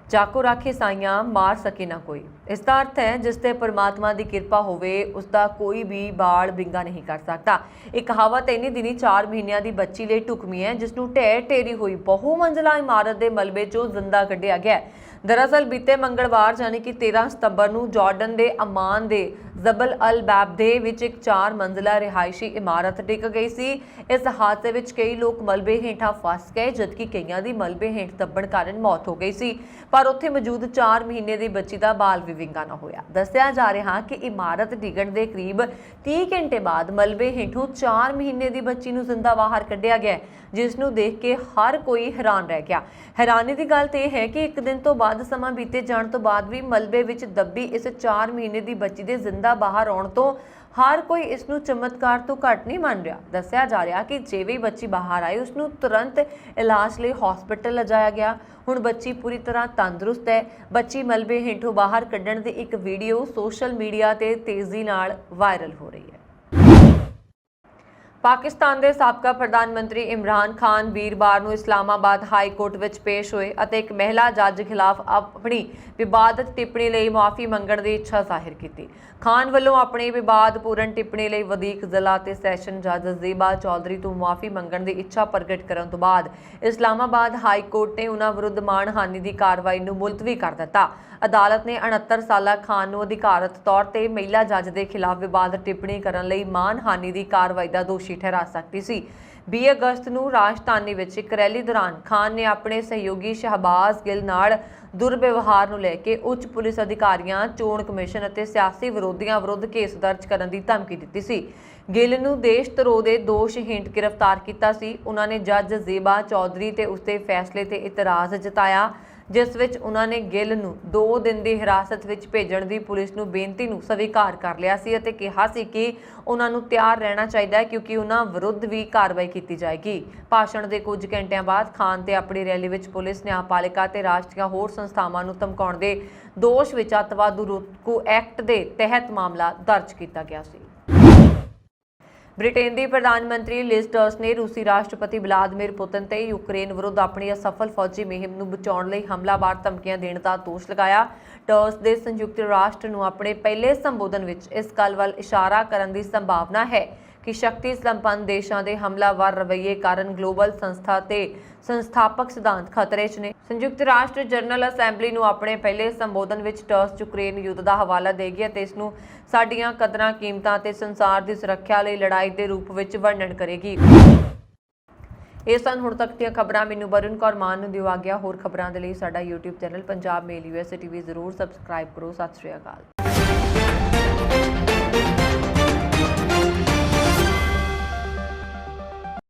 A: जाको राखे साइयां मार सके ना कोई। इसका अर्थ है जिस ते परमात्मा की कृपा होवे उसका कोई भी बाल बिंगा नहीं कर सकता। एक कहावत इन्हीं दिनी 4 महीनों की बच्ची लिए ढुकमी है, जिसनों ढेर ढेरी हुई बहु मंजिला इमारत के मलबे चों जिंदा कढ़िया गया। दरअसल बीते मंगलवार यानी कि 13 सितंबर नूं जार्डन के अमान के ਜ਼ਬਲ ਅਲ ਬਾਬਦੇ ਵਿੱਚ ਇੱਕ 4 ਮੰਜ਼ਿਲਾ ਰਿਹਾਇਸ਼ੀ ਇਮਾਰਤ ਡਿੱਗ ਗਈ ਸੀ। ਇਸ ਹਾਦਸੇ ਵਿੱਚ ਕਈ ਲੋਕ ਮਲਬੇ ਹੇਠਾਂ ਫਸ ਗਏ, ਜਦਕਿ ਕਈਆਂ ਦੀ ਮਲਬੇ ਹੇਠ ਦੱਬਣ ਕਾਰਨ ਮੌਤ ਹੋ ਗਈ ਸੀ। ਪਰ ਉੱਥੇ ਮੌਜੂਦ 4 ਮਹੀਨੇ ਦੀ ਬੱਚੀ ਦਾ ਬਾਲ ਵੀ ਵਿੰਗਾ ਨਾ ਹੋਇਆ। ਦੱਸਿਆ ਜਾ ਰਿਹਾ ਕਿ ਇਮਾਰਤ ਡਿੱਗਣ ਦੇ ਕਰੀਬ 30 ਘੰਟੇ ਬਾਅਦ ਮਲਬੇ ਹੇਠੋਂ 4 ਮਹੀਨੇ ਦੀ ਬੱਚੀ ਨੂੰ ਜ਼ਿੰਦਾ ਬਾਹਰ ਕੱਢਿਆ ਗਿਆ, ਜਿਸ ਨੂੰ ਦੇਖ ਕੇ ਹਰ ਕੋਈ ਹੈਰਾਨ ਰਹਿ ਗਿਆ। ਹੈਰਾਨੀ ਦੀ ਗੱਲ ਤੇ ਇਹ ਹੈ ਕਿ ਇੱਕ ਦਿਨ ਤੋਂ ਬਾਅਦ ਸਮਾਂ ਬੀਤੇ ਜਾਣ ਤੋਂ ਬਾਅਦ ਵੀ ਮਲਬੇ ਵਿੱਚ ਦੱਬੀ ਇਸ 4 ਮਹੀਨੇ ਦੀ ਬੱਚੀ ਦੇ ਜ਼ਿੰਦਾ ਬਾਹਰ ਆਉਣ ਤੋਂ ਹਰ ਕੋਈ ਇਸ ਨੂੰ ਚਮਤਕਾਰ ਤੋਂ ਘੱਟ ਨਹੀਂ ਮੰਨ ਰਿਹਾ। ਦੱਸਿਆ ਜਾ ਰਿਹਾ ਕਿ ਜਿਵੇਂ ਹੀ ਬੱਚੀ ਬਾਹਰ ਆਈ, ਉਸ ਨੂੰ ਤੁਰੰਤ ਇਲਾਜ ਲਈ ਹਸਪਤਾਲ ਲਿਜਾਇਆ ਗਿਆ। ਹੁਣ ਬੱਚੀ ਪੂਰੀ ਤਰ੍ਹਾਂ ਤੰਦਰੁਸਤ ਹੈ। ਬੱਚੀ ਮਲਬੇ ਹੇਠੋਂ ਬਾਹਰ ਕੱਢਣ ਦੀ ਇੱਕ ਵੀਡੀਓ ਸੋਸ਼ਲ ਮੀਡੀਆ ਤੇ ਤੇਜ਼ੀ ਨਾਲ ਵਾਇਰਲ ਹੋ ਰਹੀ ਹੈ। ਪਾਕਿਸਤਾਨ ਦੇ ਸਾਬਕਾ ਪ੍ਰਧਾਨ ਮੰਤਰੀ ਇਮਰਾਨ ਖਾਨ ਵੀਰਵਾਰ ਨੂੰ ਇਸਲਾਮਾਬਾਦ ਹਾਈ ਕੋਰਟ ਵਿੱਚ ਪੇਸ਼ ਹੋਏ ਅਤੇ ਇੱਕ ਮਹਿਲਾ ਜੱਜ ਖਿਲਾਫ ਆਪਣੀ ਵਿਵਾਦਤ ਟਿੱਪਣੀ ਲਈ ਮੁਆਫੀ ਮੰਗਣ ਦੀ ਇੱਛਾ ਜ਼ਾਹਿਰ ਕੀਤੀ। ਖਾਨ ਵੱਲੋਂ ਆਪਣੀ ਵਿਵਾਦਪੂਰਨ ਟਿੱਪਣੀ ਲਈ ਵਧੀਕ ਜ਼ਿਲ੍ਹਾ ਤੇ ਸੈਸ਼ਨ ਜੱਜ ਜ਼ੀਬਾ ਚੌਧਰੀ ਤੋਂ ਮੁਆਫੀ ਮੰਗਣ ਦੀ ਇੱਛਾ ਪ੍ਰਗਟ ਕਰਨ ਤੋਂ ਬਾਅਦ ਇਸਲਾਮਾਬਾਦ ਹਾਈ ਕੋਰਟ ਨੇ ਉਨ੍ਹਾਂ ਵਿਰੁੱਧ ਮਾਣਹਾਨੀ ਦੀ ਕਾਰਵਾਈ ਨੂੰ ਮੁਲਤਵੀ ਕਰ ਦਿੱਤਾ। ਅਦਾਲਤ ਨੇ 69 ਸਾਲਾ ਖਾਨ ਨੂੰ ਅਧਿਕਾਰਤ ਤੌਰ ਤੇ ਮਹਿਲਾ ਜੱਜ ਦੇ ਖਿਲਾਫ ਵਿਵਾਦਤ ਟਿੱਪਣੀ ਕਰਨ ਲਈ ਮਾਣਹਾਨੀ ਦੀ ਕਾਰਵਾਈ ਦਾ ਦੋਸ਼ੀ ਠਹਿਰਾ ਸਕਦੀ ਸੀ। 20 ਅਗਸਤ ਨੂੰ ਰਾਜਧਾਨੀ ਵਿੱਚ ਇੱਕ ਰੈਲੀ ਦੌਰਾਨ ਖਾਨ ਨੇ ਆਪਣੇ ਸਹਿਯੋਗੀ ਸ਼ਹਬਾਜ਼ ਗਿੱਲ ਨਾਲ ਦੁਰਵਿਵਹਾਰ ਨੂੰ ਲੈ ਕੇ ਉੱਚ ਪੁਲਿਸ ਅਧਿਕਾਰੀਆਂ, ਚੋਣ ਕਮਿਸ਼ਨ ਅਤੇ ਸਿਆਸੀ ਵਿਰੋਧੀਆਂ ਵਿਰੁੱਧ ਕੇਸ ਦਰਜ ਕਰਨ ਦੀ ਧਮਕੀ ਦਿੱਤੀ ਸੀ। ਗਿੱਲ ਨੂੰ ਦੇਸ਼ ਧਰੋਹ ਦੇ ਦੋਸ਼ ਹੇਠ ਗ੍ਰਿਫਤਾਰ ਕੀਤਾ ਸੀ। ਉਹਨਾਂ ਨੇ ਜੱਜ ਜ਼ੀਬਾ ਚੌਧਰੀ ਤੇ ਉਸਦੇ ਫੈਸਲੇ ਤੇ ਇਤਰਾਜ਼ ਜਤਾਇਆ, ਜਿਸ ਵਿੱਚ ਉਹਨਾਂ ਨੇ ਗਿੱਲ ਨੂੰ 2 ਦਿਨ ਦੀ ਹਿਰਾਸਤ ਵਿੱਚ ਭੇਜਣ ਦੀ ਪੁਲਿਸ ਨੂੰ ਬੇਨਤੀ ਨੂੰ ਸਵੀਕਾਰ ਕਰ ਲਿਆ ਸੀ ਅਤੇ ਕਿਹਾ ਸੀ ਕਿ ਉਹਨਾਂ ਨੂੰ ਤਿਆਰ ਰਹਿਣਾ ਚਾਹੀਦਾ ਹੈ ਕਿਉਂਕਿ ਉਹਨਾਂ ਵਿਰੁੱਧ ਵੀ ਕਾਰਵਾਈ ਕੀਤੀ ਜਾਏਗੀ। ਭਾਸ਼ਣ ਦੇ ਕੁਝ ਘੰਟਿਆਂ ਬਾਅਦ ਖਾਨ ਤੇ ਆਪਣੀ ਰੈਲੀ ਵਿੱਚ ਪੁਲਿਸ ਨਿਆਂਪਾਲਿਕਾ ਤੇ ਰਾਜ ਦੀਆਂ ਹੋਰ ਸੰਸਥਾਵਾਂ ਨੂੰ ਧਮਕਾਉਣ ਦੇ ਦੋਸ਼ ਵਿੱਚ ਅੱਤਵਾਦ ਰੋਕੂ ਐਕਟ ਦੇ ਤਹਿਤ ਮਾਮਲਾ ਦਰਜ ਕੀਤਾ ਗਿਆ ਸੀ। ਬ੍ਰਿਟੇਨ ਦੀ ਪ੍ਰਧਾਨ ਮੰਤਰੀ ਲਿਜ਼ ਟਰਸ ਨੇ ਰੂਸੀ ਰਾਸ਼ਟਰਪਤੀ ਵਲਾਦੀਮੀਰ ਪੁਤਿਨ ਤੇ ਯੂਕਰੇਨ ਵਿਰੁੱਧ ਆਪਣੀ ਅਸਫਲ ਫੌਜੀ ਮੁਹਿੰਮ ਨੂੰ ਬਚਾਉਣ ਲਈ ਹਮਲਾਵਰ ਧਮਕੀਆਂ ਦੇਣ ਦਾ ਦੋਸ਼ ਲਗਾਇਆ। ਟਰਸ ਦੇ ਸੰਯੁਕਤ ਰਾਸ਼ਟਰ ਨੂੰ ਆਪਣੇ ਪਹਿਲੇ ਸੰਬੋਧਨ ਵਿੱਚ ਇਸ ਗੱਲ ਵੱਲ ਇਸ਼ਾਰਾ ਕਰਨ ਦੀ ਸੰਭਾਵਨਾ ਹੈ ਕਿ ਸ਼ਕਤੀ ਸੰਪੰਨ ਦੇਸ਼ਾਂ ਦੇ ਹਮਲਾਵਰ ਰਵੱਈਏ ਕਾਰਨ ਗਲੋਬਲ ਸੰਸਥਾ ਤੇ ਸੰਸਥਾਪਕ ਸਿਧਾਂਤ ਖਤਰੇ 'ਚ ਨੇ। ਸੰਯੁਕਤ ਰਾਸ਼ਟਰ ਜਨਰਲ ਅਸੈਂਬਲੀ ਨੂੰ ਆਪਣੇ ਪਹਿਲੇ ਸੰਬੋਧਨ ਵਿੱਚ ਟਰਸ ਯੂਕਰੇਨ ਯੁੱਧ ਦਾ ਹਵਾਲਾ ਦੇਗੀ ਅਤੇ ਇਸ ਨੂੰ ਸਾਡੀਆਂ ਕਦਰਾਂ ਕੀਮਤਾਂ ਅਤੇ ਸੰਸਾਰ ਦੀ ਸੁਰੱਖਿਆ ਲਈ ਲੜਾਈ ਦੇ ਰੂਪ ਵਿੱਚ ਵਰਣਨ ਕਰੇਗੀ। ਇਹ ਸਨ ਹੁਣ ਤੱਕ ਦੀਆਂ ਖਬਰਾਂ। ਮੈਨੂੰ ਵਰੁਣ ਕੌਰ ਮਾਨ ਨੂੰ ਦਿਓ ਆਗਿਆ। ਹੋਰ ਖਬਰਾਂ ਦੇ ਲਈ ਸਾਡਾ YouTube ਚੈਨਲ ਪੰਜਾਬ ਮੇਲ USA TV ਜ਼ਰੂਰ ਸਬਸਕ੍ਰਾਈਬ ਕਰੋ। ਸਤਿ ਸ਼੍ਰੀ ਅਕਾਲ।